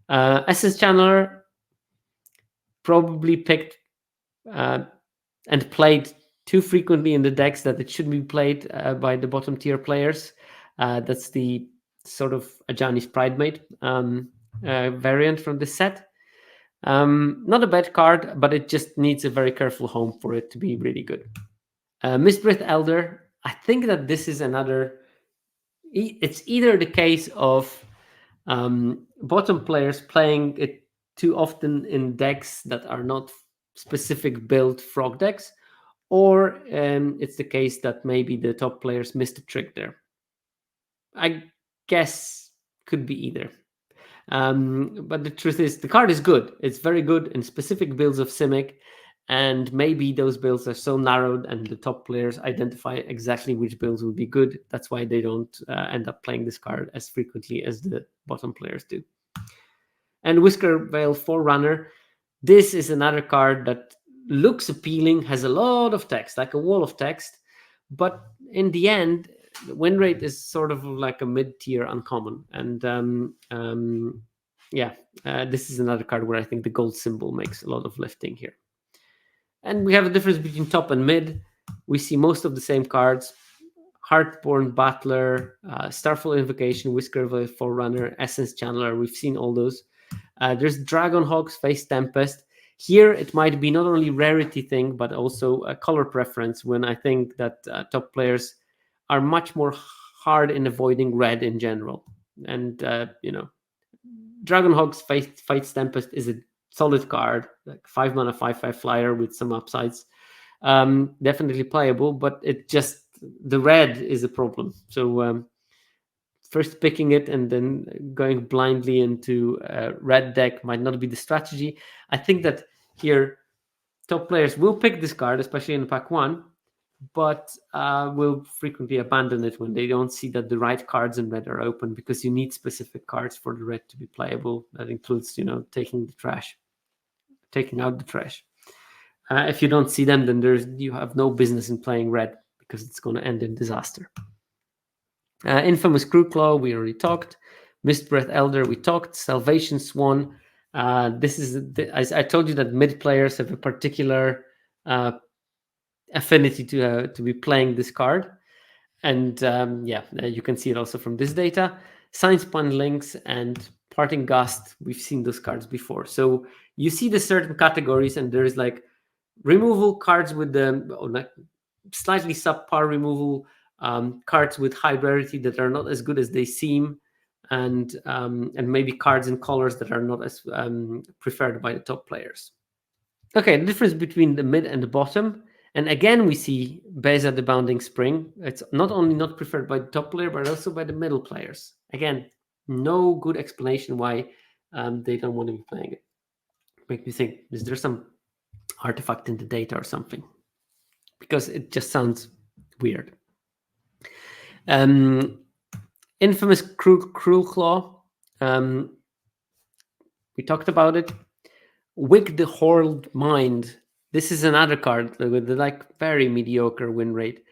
Essence Channeler, probably picked and played too frequently in the decks that it should be played by the bottom tier players. That's the sort of Ajani's Pridemate variant from this set. Not a bad card, but it just needs a very careful home for it to be really good. Mistbreath Elder, I think that this is another. It's either the case of bottom players playing it too often in decks that are not specific build frog decks, or it's the case that maybe the top players missed a trick there. I guess could be either. But the truth is, the card is good. It's very good in specific builds of Simic, and maybe those builds are so narrowed and the top players identify exactly which builds will be good. That's why they don't end up playing this card as frequently as the bottom players do. And Whisker Veil Forerunner, this is another card that looks appealing, has a lot of text, like a wall of text, but in the end, the win rate is sort of like a mid-tier uncommon. And this is another card where I think the gold symbol makes a lot of lifting here. And we have a difference between top and mid. We see most of the same cards. Heartborn Battler, Starfall Invocation, Whisker Veil Forerunner, Essence Channeler. We've seen all those. There's Dragonhawk's Face Tempest. Here, it might be not only rarity thing, but also a color preference, when I think that top players are much more hard in avoiding red in general. And, Dragonhawk's Face Tempest is a solid card, like 5 mana, 5/5 flyer with some upsides. Definitely playable, but it just, the red is a problem. So first picking it and then going blindly into a red deck might not be the strategy. I think that here top players will pick this card, especially in pack 1, but will frequently abandon it when they don't see that the right cards in red are open, because you need specific cards for the red to be playable. That includes, taking out the trash. If you don't see them, then you have no business in playing red, because it's going to end in disaster. Infamous Crewclaw, we already talked. Mistbreath Elder, we talked. Salvation Swan. This is, I told you that mid players have a particular affinity to be playing this card. And you can see it also from this data. Science-Spun Links and Parting Gust, we've seen those cards before. So you see the certain categories, and there's like removal cards with the slightly subpar removal, cards with high rarity that are not as good as they seem, and maybe cards in colors that are not as preferred by the top players. Okay, the difference between the mid and the bottom. And again, we see Beza the Bounding Spring. It's not only not preferred by the top player, but also by the middle players. Again, no good explanation why they don't want to be playing it. Make me think, is there some artifact in the data or something? Because it just sounds weird. Infamous Cruel Claw. We talked about it. Wig the Horled Mind. This is another card with the very mediocre win rate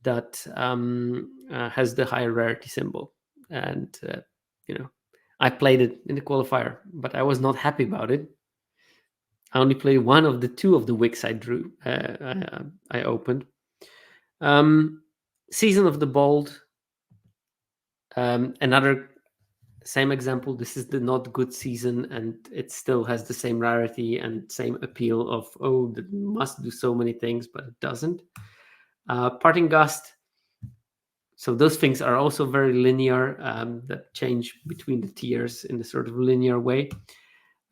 that has the higher rarity symbol. And, I played it in the qualifier, but I was not happy about it. I only played one of the two of the wigs I drew. I opened. Season of the Bold. Another same example. This is the not good season, and it still has the same rarity and same appeal of, that must do so many things, but it doesn't. Parting Gust. So those things are also very linear, that change between the tiers in a sort of linear way.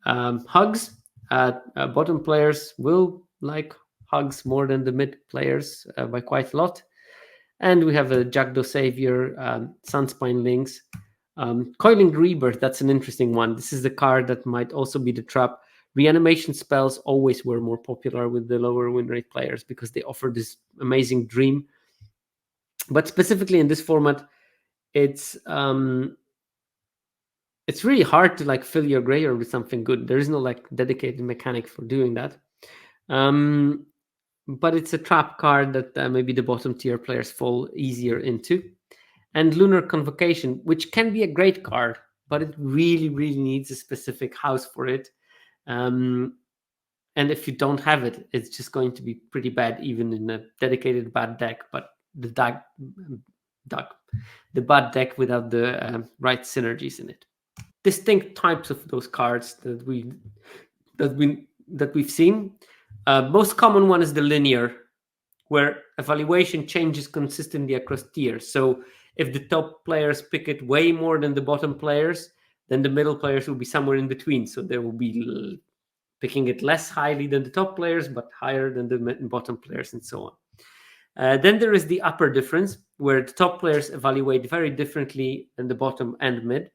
Hugs. Bottom players will like Hugs more than the mid players by quite a lot. And we have a Jackdaw Savior, Sunspine Links. Coiling Rebirth, that's an interesting one. This is the card that might also be the trap. Reanimation spells always were more popular with the lower win rate players because they offer this amazing dream. But specifically in this format, it's really hard to fill your graveyard with something good. There is no dedicated mechanic for doing that. But it's a trap card that maybe the bottom tier players fall easier into. And Lunar Convocation, which can be a great card, but it really, really needs a specific house for it. And if you don't have it, it's just going to be pretty bad, even in a dedicated bad deck. But the bad deck without the right synergies in it. Distinct types of those cards that we've seen. Most common one is the linear, where evaluation changes consistently across tiers. So if the top players pick it way more than the bottom players, then the middle players will be somewhere in between. So they will be picking it less highly than the top players, but higher than the bottom players, and so on. Then there is the upper difference, where the top players evaluate very differently than the bottom and mid.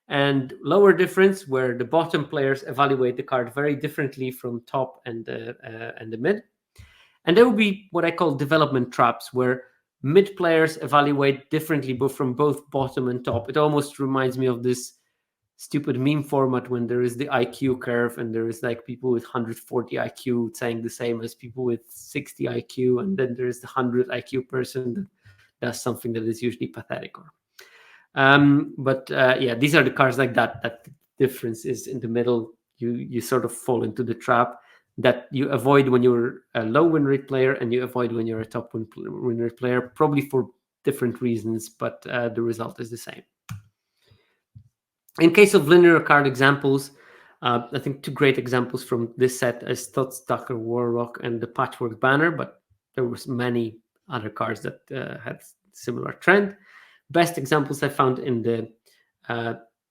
And lower difference, where the bottom players evaluate the card very differently from top and the mid. And there will be what I call development traps, where mid players evaluate differently, both from both bottom and top. It almost reminds me of this stupid meme format when there is the IQ curve and there is like people with 140 IQ saying the same as people with 60 IQ, and then there is the 100 IQ person that does something that is usually pathetic. But yeah, these are the cards like that. That difference is in the middle. You sort of fall into the trap that you avoid when you're a low win rate player, and you avoid when you're a top win rate player, probably for different reasons, but the result is the same. In case of linear card examples, I think two great examples from this set is Stucker Warlock and the Patchwork Banner, but there was many other cards that had similar trend. Best examples I found in the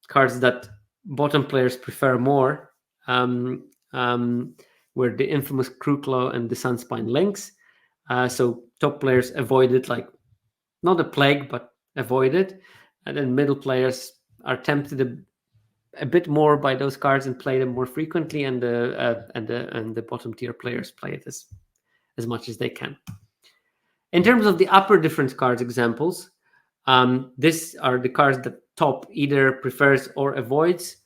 cards that bottom players prefer more, were the infamous Crew Claw and the Sunspine Lynx. So top players avoid it like not a plague, but avoid it. And then middle players are tempted a bit more by those cards and play them more frequently, and the bottom tier players play it as much as they can. In terms of the upper difference cards examples, these are the cards that top either prefers or avoids.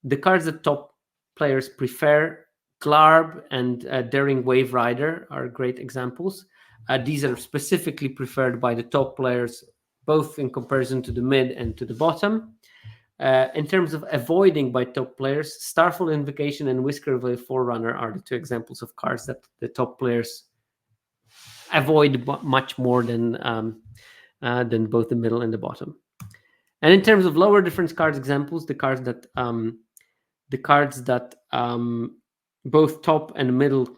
The cards that top players prefer, Glarb and Daring Wave Rider, are great examples. These are specifically preferred by the top players, both in comparison to the mid and to the bottom. In terms of avoiding by top players, Starfall Invocation and Whiskerville Forerunner are the two examples of cards that the top players avoid much more than both the middle and the bottom. And in terms of lower difference cards examples, the cards that both top and middle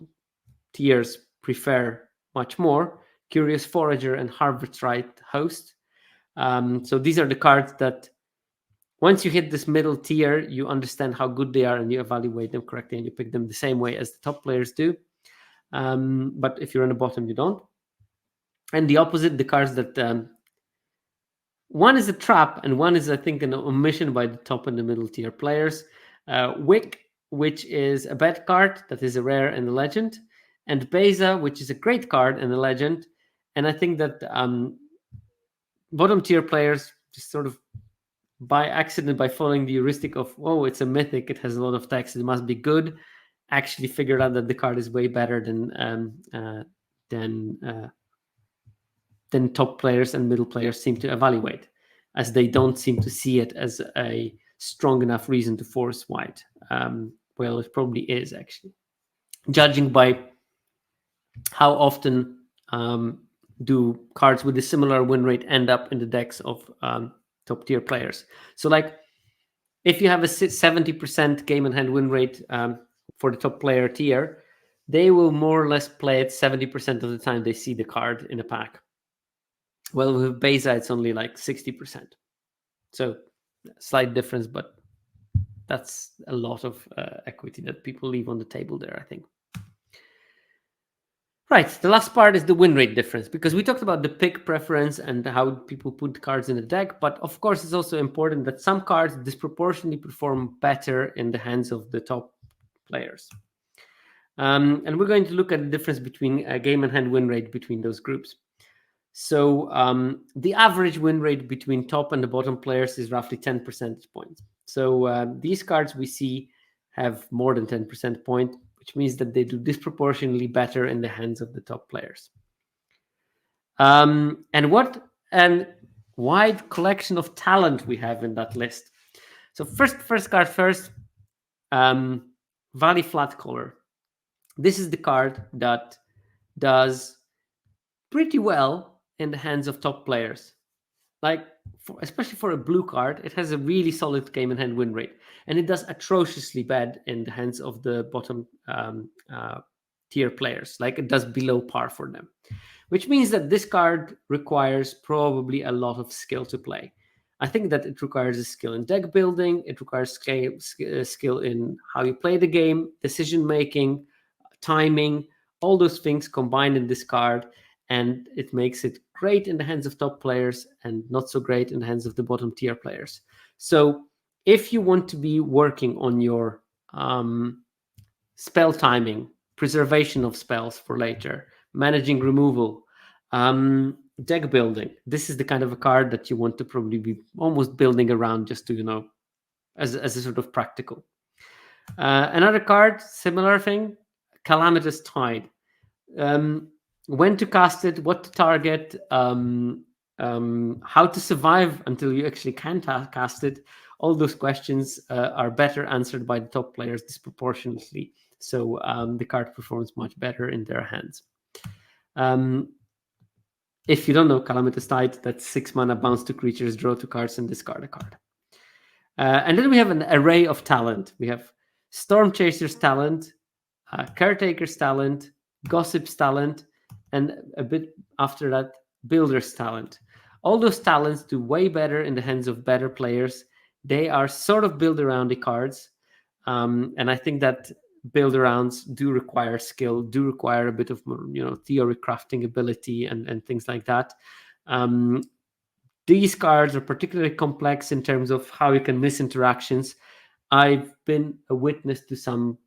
tiers prefer much more, Curious Forager and Harvestite Host. So these are the cards that once you hit this middle tier, you understand how good they are and you evaluate them correctly and you pick them the same way as the top players do. But if you're on the bottom, you don't. And the opposite, the cards that one is a trap and one is, I think, an omission by the top and the middle tier players. Wick, which is a bad card that is a rare and a legend, and Beza, which is a great card and a legend. And I think that bottom tier players just sort of by accident, by following the heuristic of, oh, it's a mythic, it has a lot of text, it must be good, actually figured out that the card is way better than top players and middle players seem to evaluate, as they don't seem to see it as a strong enough reason to force white. Well, it probably is, actually. Judging by how often do cards with a similar win rate end up in the decks of top tier players. So like if you have a 70% game in hand win rate for the top player tier, they will more or less play it 70% of the time they see the card in a pack. Well, with Beza, it's only like 60%. So slight difference, but that's a lot of equity that people leave on the table there, I think. Right, the last part is the win rate difference, because we talked about the pick preference and how people put cards in the deck, but of course it's also important that some cards disproportionately perform better in the hands of the top players. And we're going to look at the difference between game and hand win rate between those groups. So the average win rate between top and the bottom players is roughly 10 percentage points. So these cards we see have more than 10 percentage point, which means that they do disproportionately better in the hands of the top players. And what a wide collection of talent we have in that list. So first card first, Valley Flatcaller. This is the card that does pretty well in the hands of top players. Like, especially for a blue card, it has a really solid game in hand win rate, and it does atrociously bad in the hands of the bottom tier players. Like, it does below par for them, which means that this card requires probably a lot of skill to play. I think that it requires a skill in deck building, it requires skill in how you play the game, decision making, timing, all those things combined in this card, and it makes it great in the hands of top players and not so great in the hands of the bottom tier players. So if you want to be working on your spell timing, preservation of spells for later, managing removal, deck building, this is the kind of a card that you want to probably be almost building around just to, as a sort of practical. Another card, similar thing, Calamitous Tide. When to cast it, what to target, how to survive until you actually can cast it. All those questions are better answered by the top players disproportionately. So the card performs much better in their hands. If you don't know Calamitous Tide, that's 6 mana, bounce 2 creatures, draw 2 cards, and discard a card. And then we have an array of talent. We have Storm Chaser's talent, Caretaker's talent, Gossip's talent, and a bit after that, Builder's talent. All those talents do way better in the hands of better players. They are sort of built around the cards. And I think that build-arounds do require skill, do require a bit of theory crafting ability and things like that. These cards are particularly complex in terms of how you can miss interactions. I've been a witness to some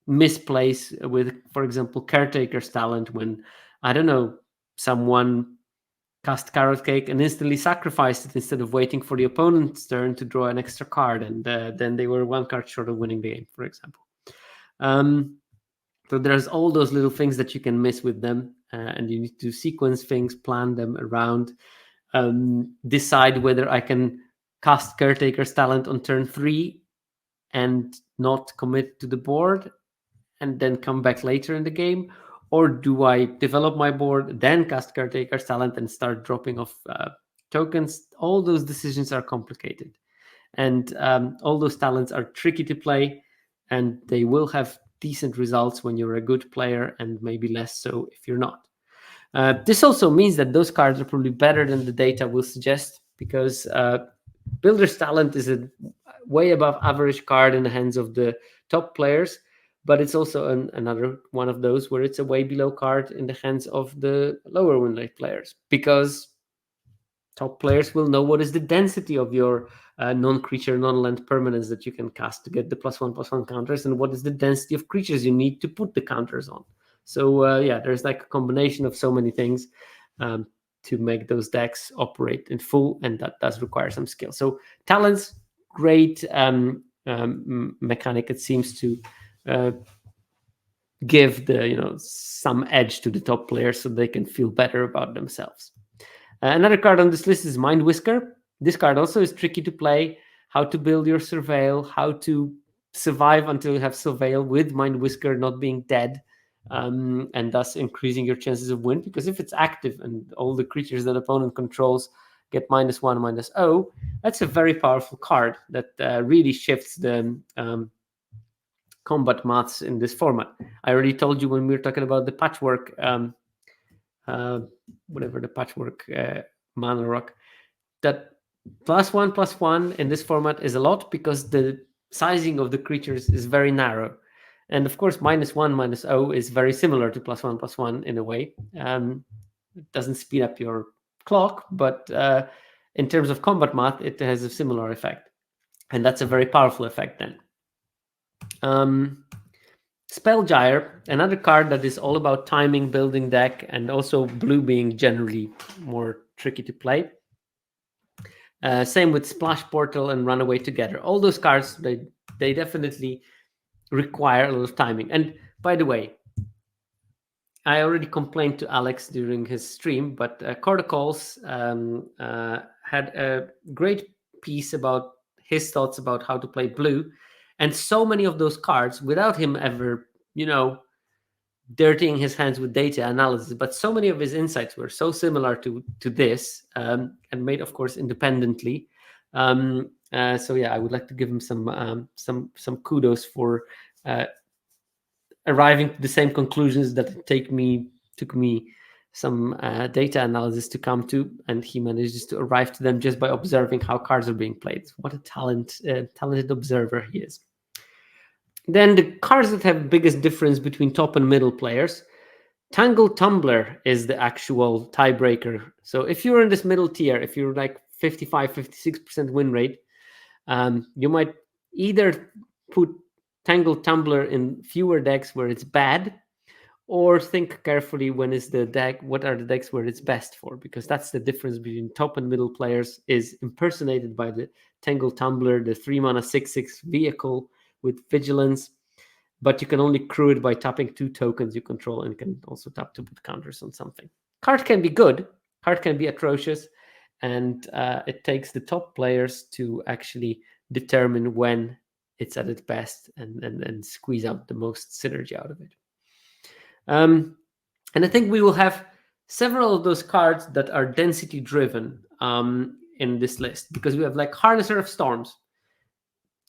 misplace with, for example, Caretaker's talent when, I don't know, someone cast Carrot Cake and instantly sacrificed it instead of waiting for the opponent's turn to draw an extra card, and then they were 1 card short of winning the game, for example. So there's all those little things that you can miss with them, and you need to sequence things, plan them around, decide whether I can cast Caretaker's talent on turn 3 and not commit to the board and then come back later in the game, or do I develop my board, then cast Caretaker's talent and start dropping off tokens? All those decisions are complicated, and all those talents are tricky to play, and they will have decent results when you're a good player and maybe less so if you're not. This also means that those cards are probably better than the data will suggest, because Builder's talent is a way above average card in the hands of the top players, but it's also another one of those where it's a way below card in the hands of the lower win rate players, because top players will know what is the density of your non-creature, non-land permanents that you can cast to get the +1/+1 counters, and what is the density of creatures you need to put the counters on. So there's like a combination of so many things to make those decks operate in full, and that does require some skill. So talents, great mechanic. It seems to give the some edge to the top players so they can feel better about themselves. Another card on this list is Mind Whisker. This card also is tricky to play. How to build your Surveil, how to survive until you have Surveil with Mind Whisker not being dead, and thus increasing your chances of win. Because if it's active and all the creatures that opponent controls get -1/-0, that's a very powerful card that really shifts the combat maths in this format. I already told you when we were talking about the patchwork, whatever the patchwork mana rock, that +1/+1 in this format is a lot because the sizing of the creatures is very narrow. And of course, -1/-0 is very similar to +1/+1 in a way. It doesn't speed up your clock, but in terms of combat math, it has a similar effect. And that's a very powerful effect then. Spellgyre, another card that is all about timing, building deck, and also blue being generally more tricky to play. Same with Splash Portal and Runaway Together. All those cards, they definitely require a lot of timing. And by the way, I already complained to Alex during his stream, but Corticols had a great piece about his thoughts about how to play blue. And so many of those cards, without him ever, dirtying his hands with data analysis, but so many of his insights were so similar to this, and made, of course, independently. So I would like to give him some kudos for arriving to the same conclusions that took me some data analysis to come to, and he manages to arrive to them just by observing how cards are being played. What a talented observer he is. Then the cards that have biggest difference between top and middle players. Tangle Tumbler is the actual tiebreaker. So if you're in this middle tier, if you're like 55-56% win rate, you might either put Tangle Tumbler in fewer decks where it's bad, or think carefully when is the deck, what are the decks where it's best for, because that's the difference between top and middle players, is impersonated by the Tangle Tumbler, the 3-mana 6/6 vehicle with vigilance, but you can only crew it by tapping 2 tokens you control, and can also tap to put counters on something. Card can be good, card can be atrocious, and it takes the top players to actually determine when it's at its best and squeeze out the most synergy out of it. And I think we will have several of those cards that are density driven in this list, because we have like Harnesser of Storms.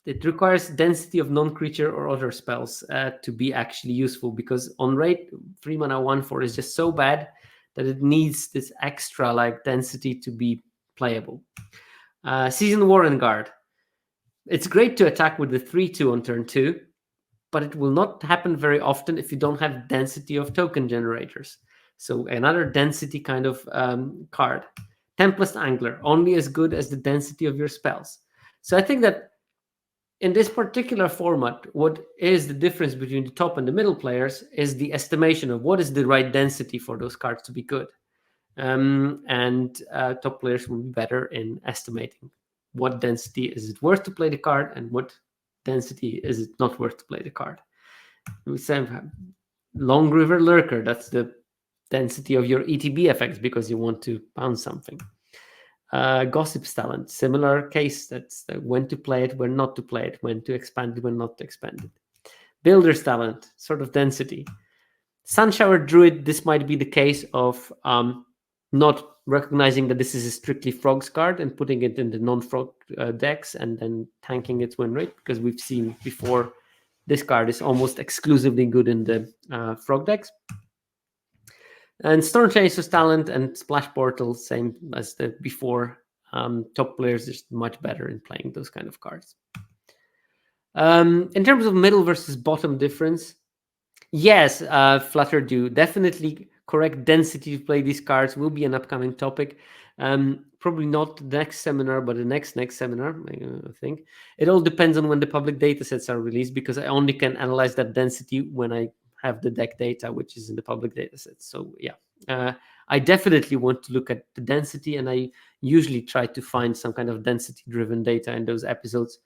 It requires density of non-creature or other spells to be actually useful, because on rate 3 mana 1/4 is just so bad that it needs this extra like density to be playable. Seasoned Warren Guard. It's great to attack with the 3/2 on turn 2, but it will not happen very often if you don't have density of token generators. So another density kind of card. Tempest Angler, only as good as the density of your spells. So I think that in this particular format, what is the difference between the top and the middle players is the estimation of what is the right density for those cards to be good. And top players will be better in estimating what density is it worth to play the card and what density is it not worth to play the card. We say Long River Lurker, that's the density of your ETB effects because you want to pound something. Gossip's Talent, similar case. That's when to play it, when not to play it, when to expand it, when not to expand it. Builder's Talent, sort of density. Sunshower Druid, this might be the case of not recognizing that this is a strictly frogs card and putting it in the non-frog decks and then tanking its win rate, because we've seen before this card is almost exclusively good in the frog decks. And Stormchaser's Talent and Splash Portal, same as the before. Top players is much better in playing those kind of cards. In terms of middle versus bottom difference, yes, Flutterdew, definitely correct density to play these cards will be an upcoming topic. Probably not the next seminar, but the next seminar, I think. It all depends on when the public data sets are released, because I only can analyze that density when I have the deck data, which is in the public data set. So yeah, I definitely want to look at the density, and I usually try to find some kind of density-driven data in those episodes.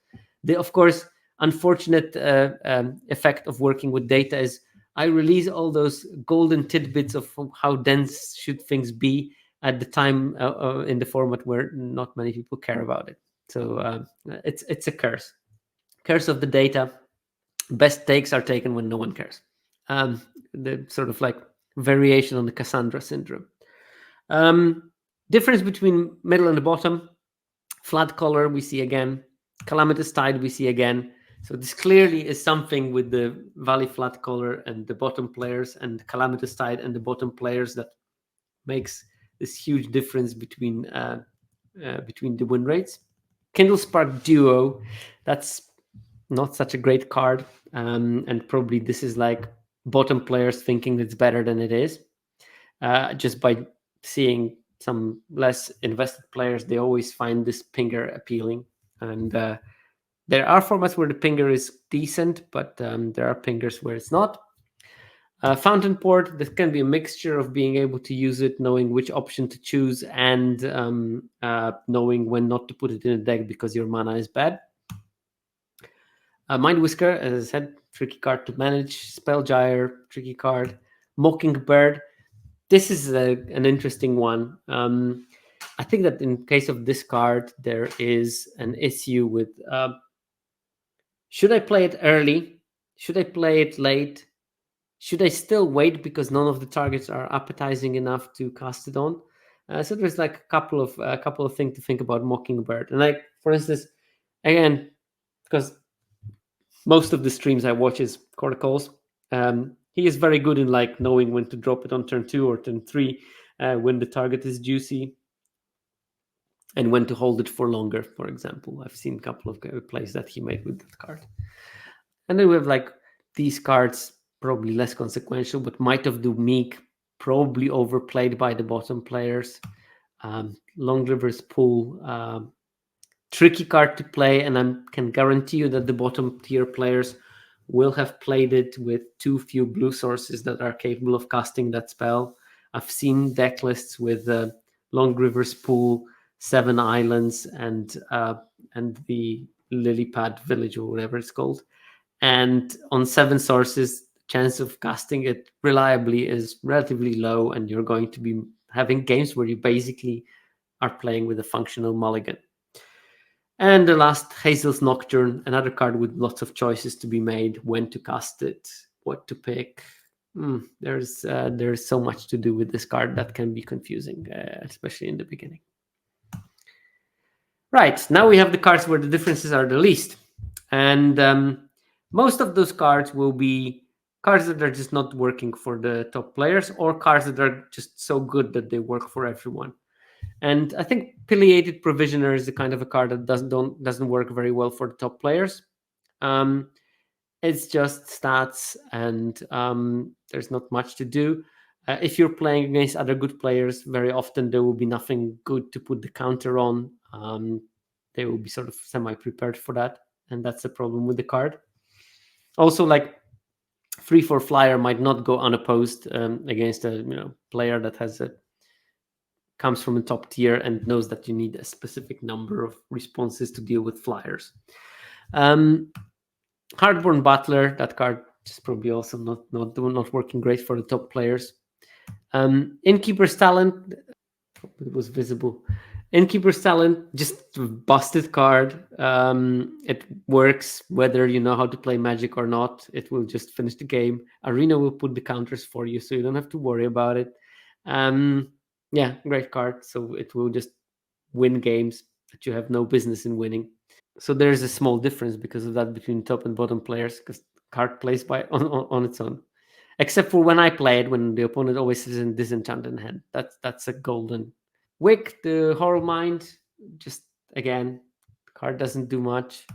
Of course, unfortunate effect of working with data is I release all those golden tidbits of how dense should things be at the time in the format where not many people care about it. So it's a curse of the data. Best takes are taken when no one cares. The sort of like variation on the Cassandra syndrome. Difference between middle and the bottom. Flat color we see again. Calamitous Tide we see again. So this clearly is something with the Valley Flat color and the bottom players, and Calamitous Tide and the bottom players, that makes this huge difference between the win rates. Kindle Spark Duo, that's not such a great card, and probably this is like bottom players thinking it's better than it is. Just by seeing some less invested players, they always find this pinger appealing, and there are formats where the pinger is decent, but there are pingers where it's not. Fountain Port, this can be a mixture of being able to use it, knowing which option to choose, and knowing when not to put it in a deck because your mana is bad. Mind Whisker, as I said, tricky card to manage. Spellgyre, tricky card. Mockingbird, this is an interesting one. I think that in case of this card, there is an issue with should I play it early? Should I play it late? Should I still wait because none of the targets are appetizing enough to cast it on? So there's like a couple of things to think about Mockingbird. And like, for instance, again, because most of the streams I watch is Corticals, he is very good in like knowing when to drop it on turn 2 or turn 3 when the target is juicy, and when to hold it for longer, for example. I've seen a couple of plays that he made with that card. And then we have like these cards, probably less consequential, but Might of the Meek, probably overplayed by the bottom players. Long River's Pool, tricky card to play, and I can guarantee you that the bottom tier players will have played it with too few blue sources that are capable of casting that spell. I've seen deck lists with Long River's Pool, 7 Islands, and the Lily Pad Village, or whatever it's called. And on 7 sources, chance of casting it reliably is relatively low, and you're going to be having games where you basically are playing with a functional mulligan. And the last, Hazel's Nocturne, another card with lots of choices to be made, when to cast it, what to pick. There's so much to do with this card that can be confusing, especially in the beginning. Right, now we have the cards where the differences are the least. And most of those cards will be cards that are just not working for the top players, or cards that are just so good that they work for everyone. And I think Pileated Provisioner is the kind of a card that doesn't work very well for the top players. It's just stats, and there's not much to do. If you're playing against other good players, very often there will be nothing good to put the counter on. They will be sort of semi-prepared for that, and that's the problem with the card. Also, like 3/4 flyer might not go unopposed against a player that comes from a top tier and knows that you need a specific number of responses to deal with flyers. Hardborn Butler, that card is probably also not working great for the top players. Innkeeper's Talent, it was visible. Innkeeper's Talent, just a busted card. It works whether you know how to play Magic or not. It will just finish the game. Arena will put the counters for you, so you don't have to worry about it. Yeah, great card. So it will just win games that you have no business in winning. So there's a small difference because of that between top and bottom players, because card plays on its own. Except for when I play it, when the opponent always is in disenchanted hand. That's a golden. Wick, the Horror Mind, just again, the card doesn't do much.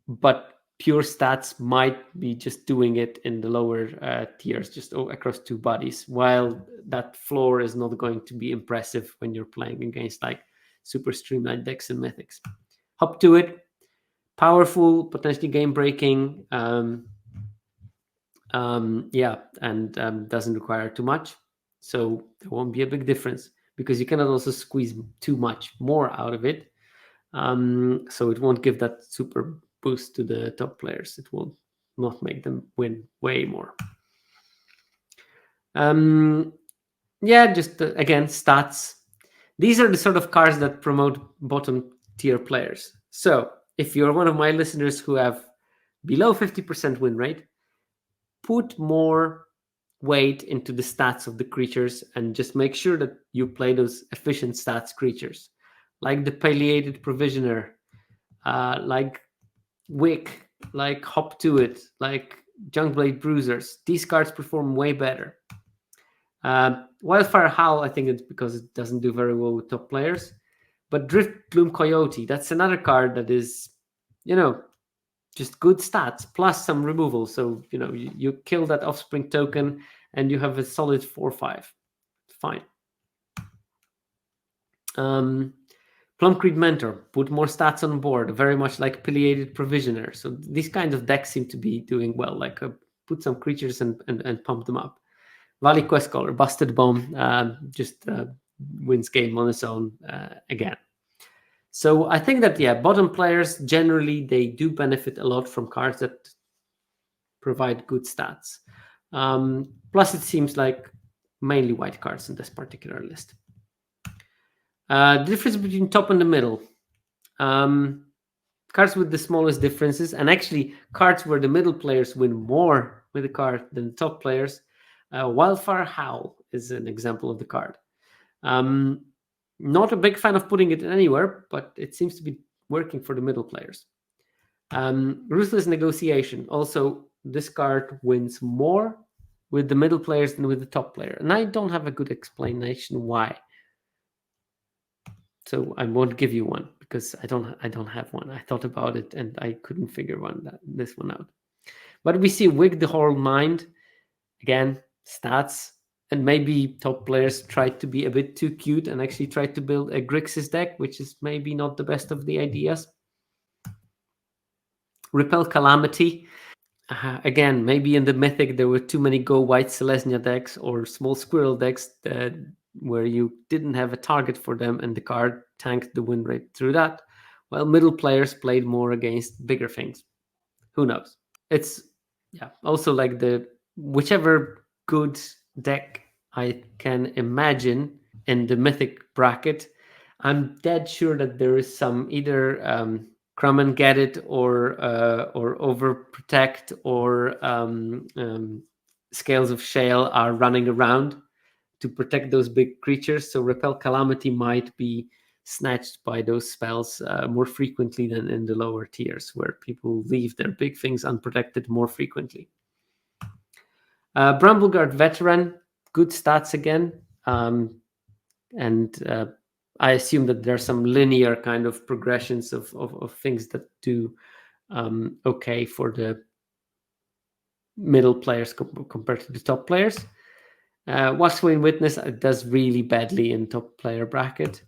But pure stats might be just doing it in the lower tiers, just across 2 bodies, while that floor is not going to be impressive when you're playing against like super streamlined decks and mythics. Hop to it, powerful, potentially game breaking, and doesn't require too much, so there won't be a big difference because you cannot also squeeze too much more out of it. So it won't give that super boost to the top players. It will not make them win way more. Just again, stats. These are the sort of cards that promote bottom tier players. So if you're one of my listeners who have below 50% win rate, put more weight into the stats of the creatures and just make sure that you play those efficient stats creatures, like the Pileated Provisioner, like Wick, like Hop to It, like Junkblade Bruisers. These cards perform way better. Wildfire Howl, I think it's because it doesn't do very well with top players. But Drift Bloom Coyote, that's another card that is, just good stats plus some removal. So, you kill that Offspring token and you have a solid 4/5. Fine. Plumcreed Mentor, put more stats on board, very much like Pileated Provisioner. So these kinds of decks seem to be doing well, like put some creatures and pump them up. Valley Quest Caller, Busted Bomb, just wins game on its own again. So I think that, bottom players, generally, they do benefit a lot from cards that provide good stats. Plus, it seems like mainly white cards in this particular list. The difference between top and the middle. Cards with the smallest differences, and actually cards where the middle players win more with the card than the top players. Wildfire Howl is an example of the card. Not a big fan of putting it anywhere, but it seems to be working for the middle players. Ruthless Negotiation. Also, this card wins more with the middle players than with the top player. And I don't have a good explanation why. So I won't give you one because I don't have one. I thought about it and I couldn't figure this one out. But we see Wig the Whole Mind. Again, stats. And maybe top players tried to be a bit too cute and actually tried to build a Grixis deck, which is maybe not the best of the ideas. Repel Calamity. Again, maybe in the Mythic there were too many Go White Selesnya decks or small Squirrel decks where you didn't have a target for them and the card tanked the win rate through that, while middle players played more against bigger things. Who knows? It's also like the whichever good deck I can imagine in the Mythic bracket, I'm dead sure that there is some either Crumb and Get It or Overprotect or Scales of Shale are running around to protect those big creatures. So Repel Calamity might be snatched by those spells more frequently than in the lower tiers, where people leave their big things unprotected more frequently. Brambleguard Veteran, good stats again. And I assume that there are some linear kind of progressions of things that do okay for the middle players compared to the top players. Waxwing Witness does really badly in top player bracket.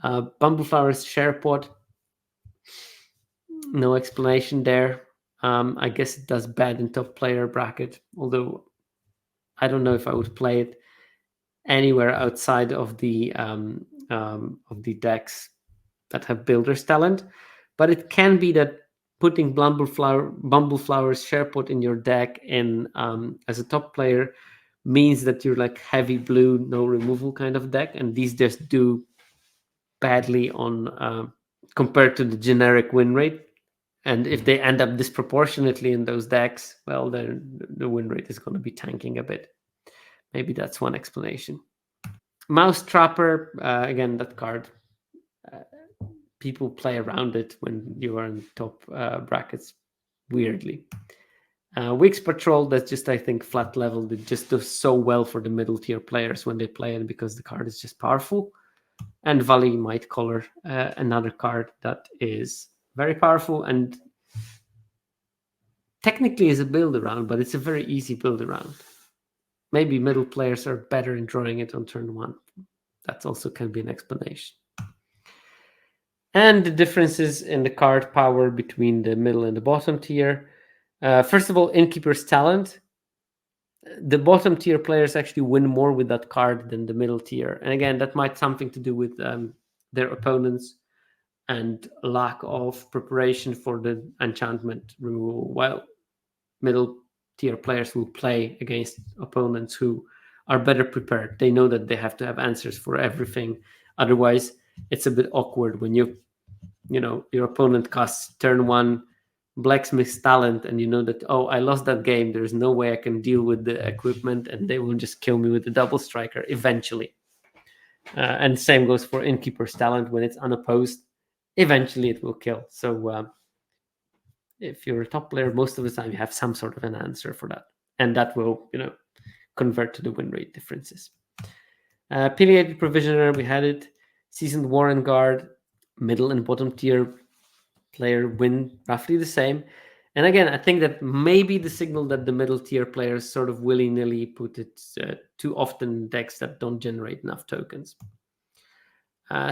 Bumbleflower's Sharepod, no explanation there. I guess it does bad in top player bracket, although I don't know if I would play it anywhere outside of the decks that have Builder's Talent. But it can be that putting Bumbleflower's Sharepod in your deck in as a top player means that you're like heavy blue, no removal kind of deck, and these just do badly on compared to the generic win rate. And if they end up disproportionately in those decks, well, then the win rate is going to be tanking a bit. Maybe that's one explanation. Mouse Trapper, again, that card, people play around it when you are in top brackets weirdly. Wix Patrol, that's just, I think, flat level. It just does so well for the middle tier players when they play it because the card is just powerful. And Valley Might Color, another card that is very powerful and technically is a build around, but it's a very easy build around. Maybe middle players are better in drawing it on turn one. That also can be an explanation. And the differences in the card power between the middle and the bottom tier. First of all, Innkeeper's Talent. The bottom tier players actually win more with that card than the middle tier. And again, that might something to do with their opponents and lack of preparation for the enchantment removal, while middle tier players will play against opponents who are better prepared. They know that they have to have answers for everything. Otherwise, it's a bit awkward when your opponent casts turn one Blacksmith's Talent and you know that, oh, I lost that game. There's no way I can deal with the equipment and they will just kill me with the double striker eventually. And same goes for Innkeeper's Talent. When it's unopposed, eventually it will kill. So if you're a top player, most of the time you have some sort of an answer for that. And that will, convert to the win rate differences. Pileated Provisioner, we had it. Seasoned Warren Guard, middle and bottom tier player win roughly the same. And again, I think that maybe the signal that the middle tier players sort of willy-nilly put it too often in decks that don't generate enough tokens.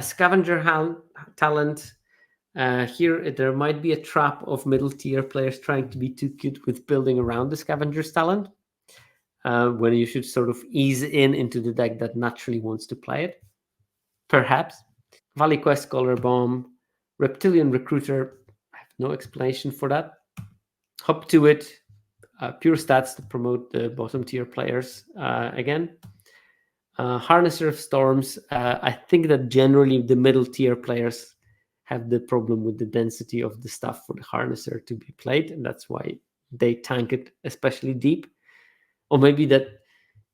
Scavenger Talent. Here, there might be a trap of middle tier players trying to be too cute with building around the Scavenger's Talent, when you should sort of ease into the deck that naturally wants to play it. Perhaps. Valley Quest Scholar Bomb, Reptilian Recruiter. I have no explanation for that. Hop to it. Pure stats to promote the bottom tier players again. Harnesser of Storms. I think that generally the middle tier players have the problem with the density of the stuff for the Harnesser to be played, and that's why they tank it especially deep. Or maybe that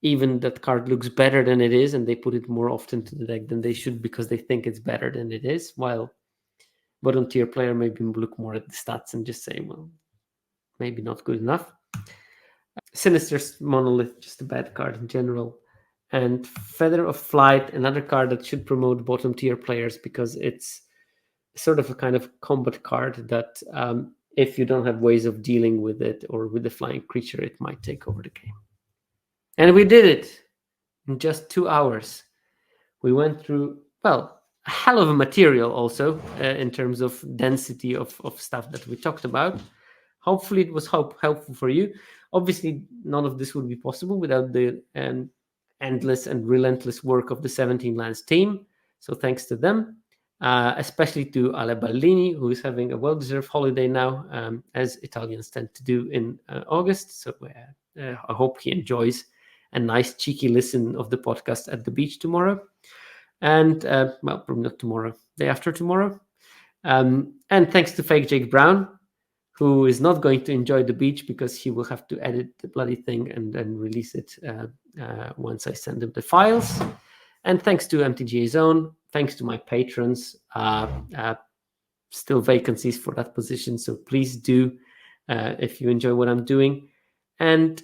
even that card looks better than it is and they put it more often to the deck than they should because they think it's better than it is, while bottom tier player maybe look more at the stats and just say, well, maybe not good enough. Sinister Monolith, just a bad card in general. And Feather of Flight, another card that should promote bottom tier players because it's sort of a kind of combat card that if you don't have ways of dealing with it or with the flying creature, it might take over the game. And we did it in just 2 hours. We went through, well, a hell of a material also in terms of density of stuff that we talked about. hopefully it was helpful for you. Obviously, none of this would be possible without the endless and relentless work of the 17 Lands team. So thanks to them, especially to Ale Ballini, who is having a well-deserved holiday now, as Italians tend to do in August. So I hope he enjoys a nice cheeky listen of the podcast at the beach tomorrow. And well, probably not tomorrow, day after tomorrow. And thanks to Fake Jake Brown, who is not going to enjoy the beach because he will have to edit the bloody thing and then release it once I send him the files. And thanks to MTGA Zone, thanks to my patrons, still vacancies for that position. So please do, if you enjoy what I'm doing. And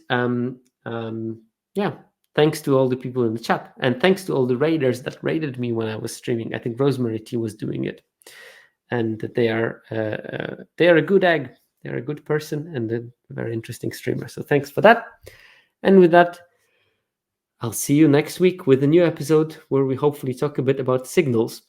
yeah, thanks to all the people in the chat, and thanks to all the raiders that raided me when I was streaming. I think Rosemary T was doing it, and they are a good egg. They're a good person and a very interesting streamer. So thanks for that. And with that, I'll see you next week with a new episode where we hopefully talk a bit about signals.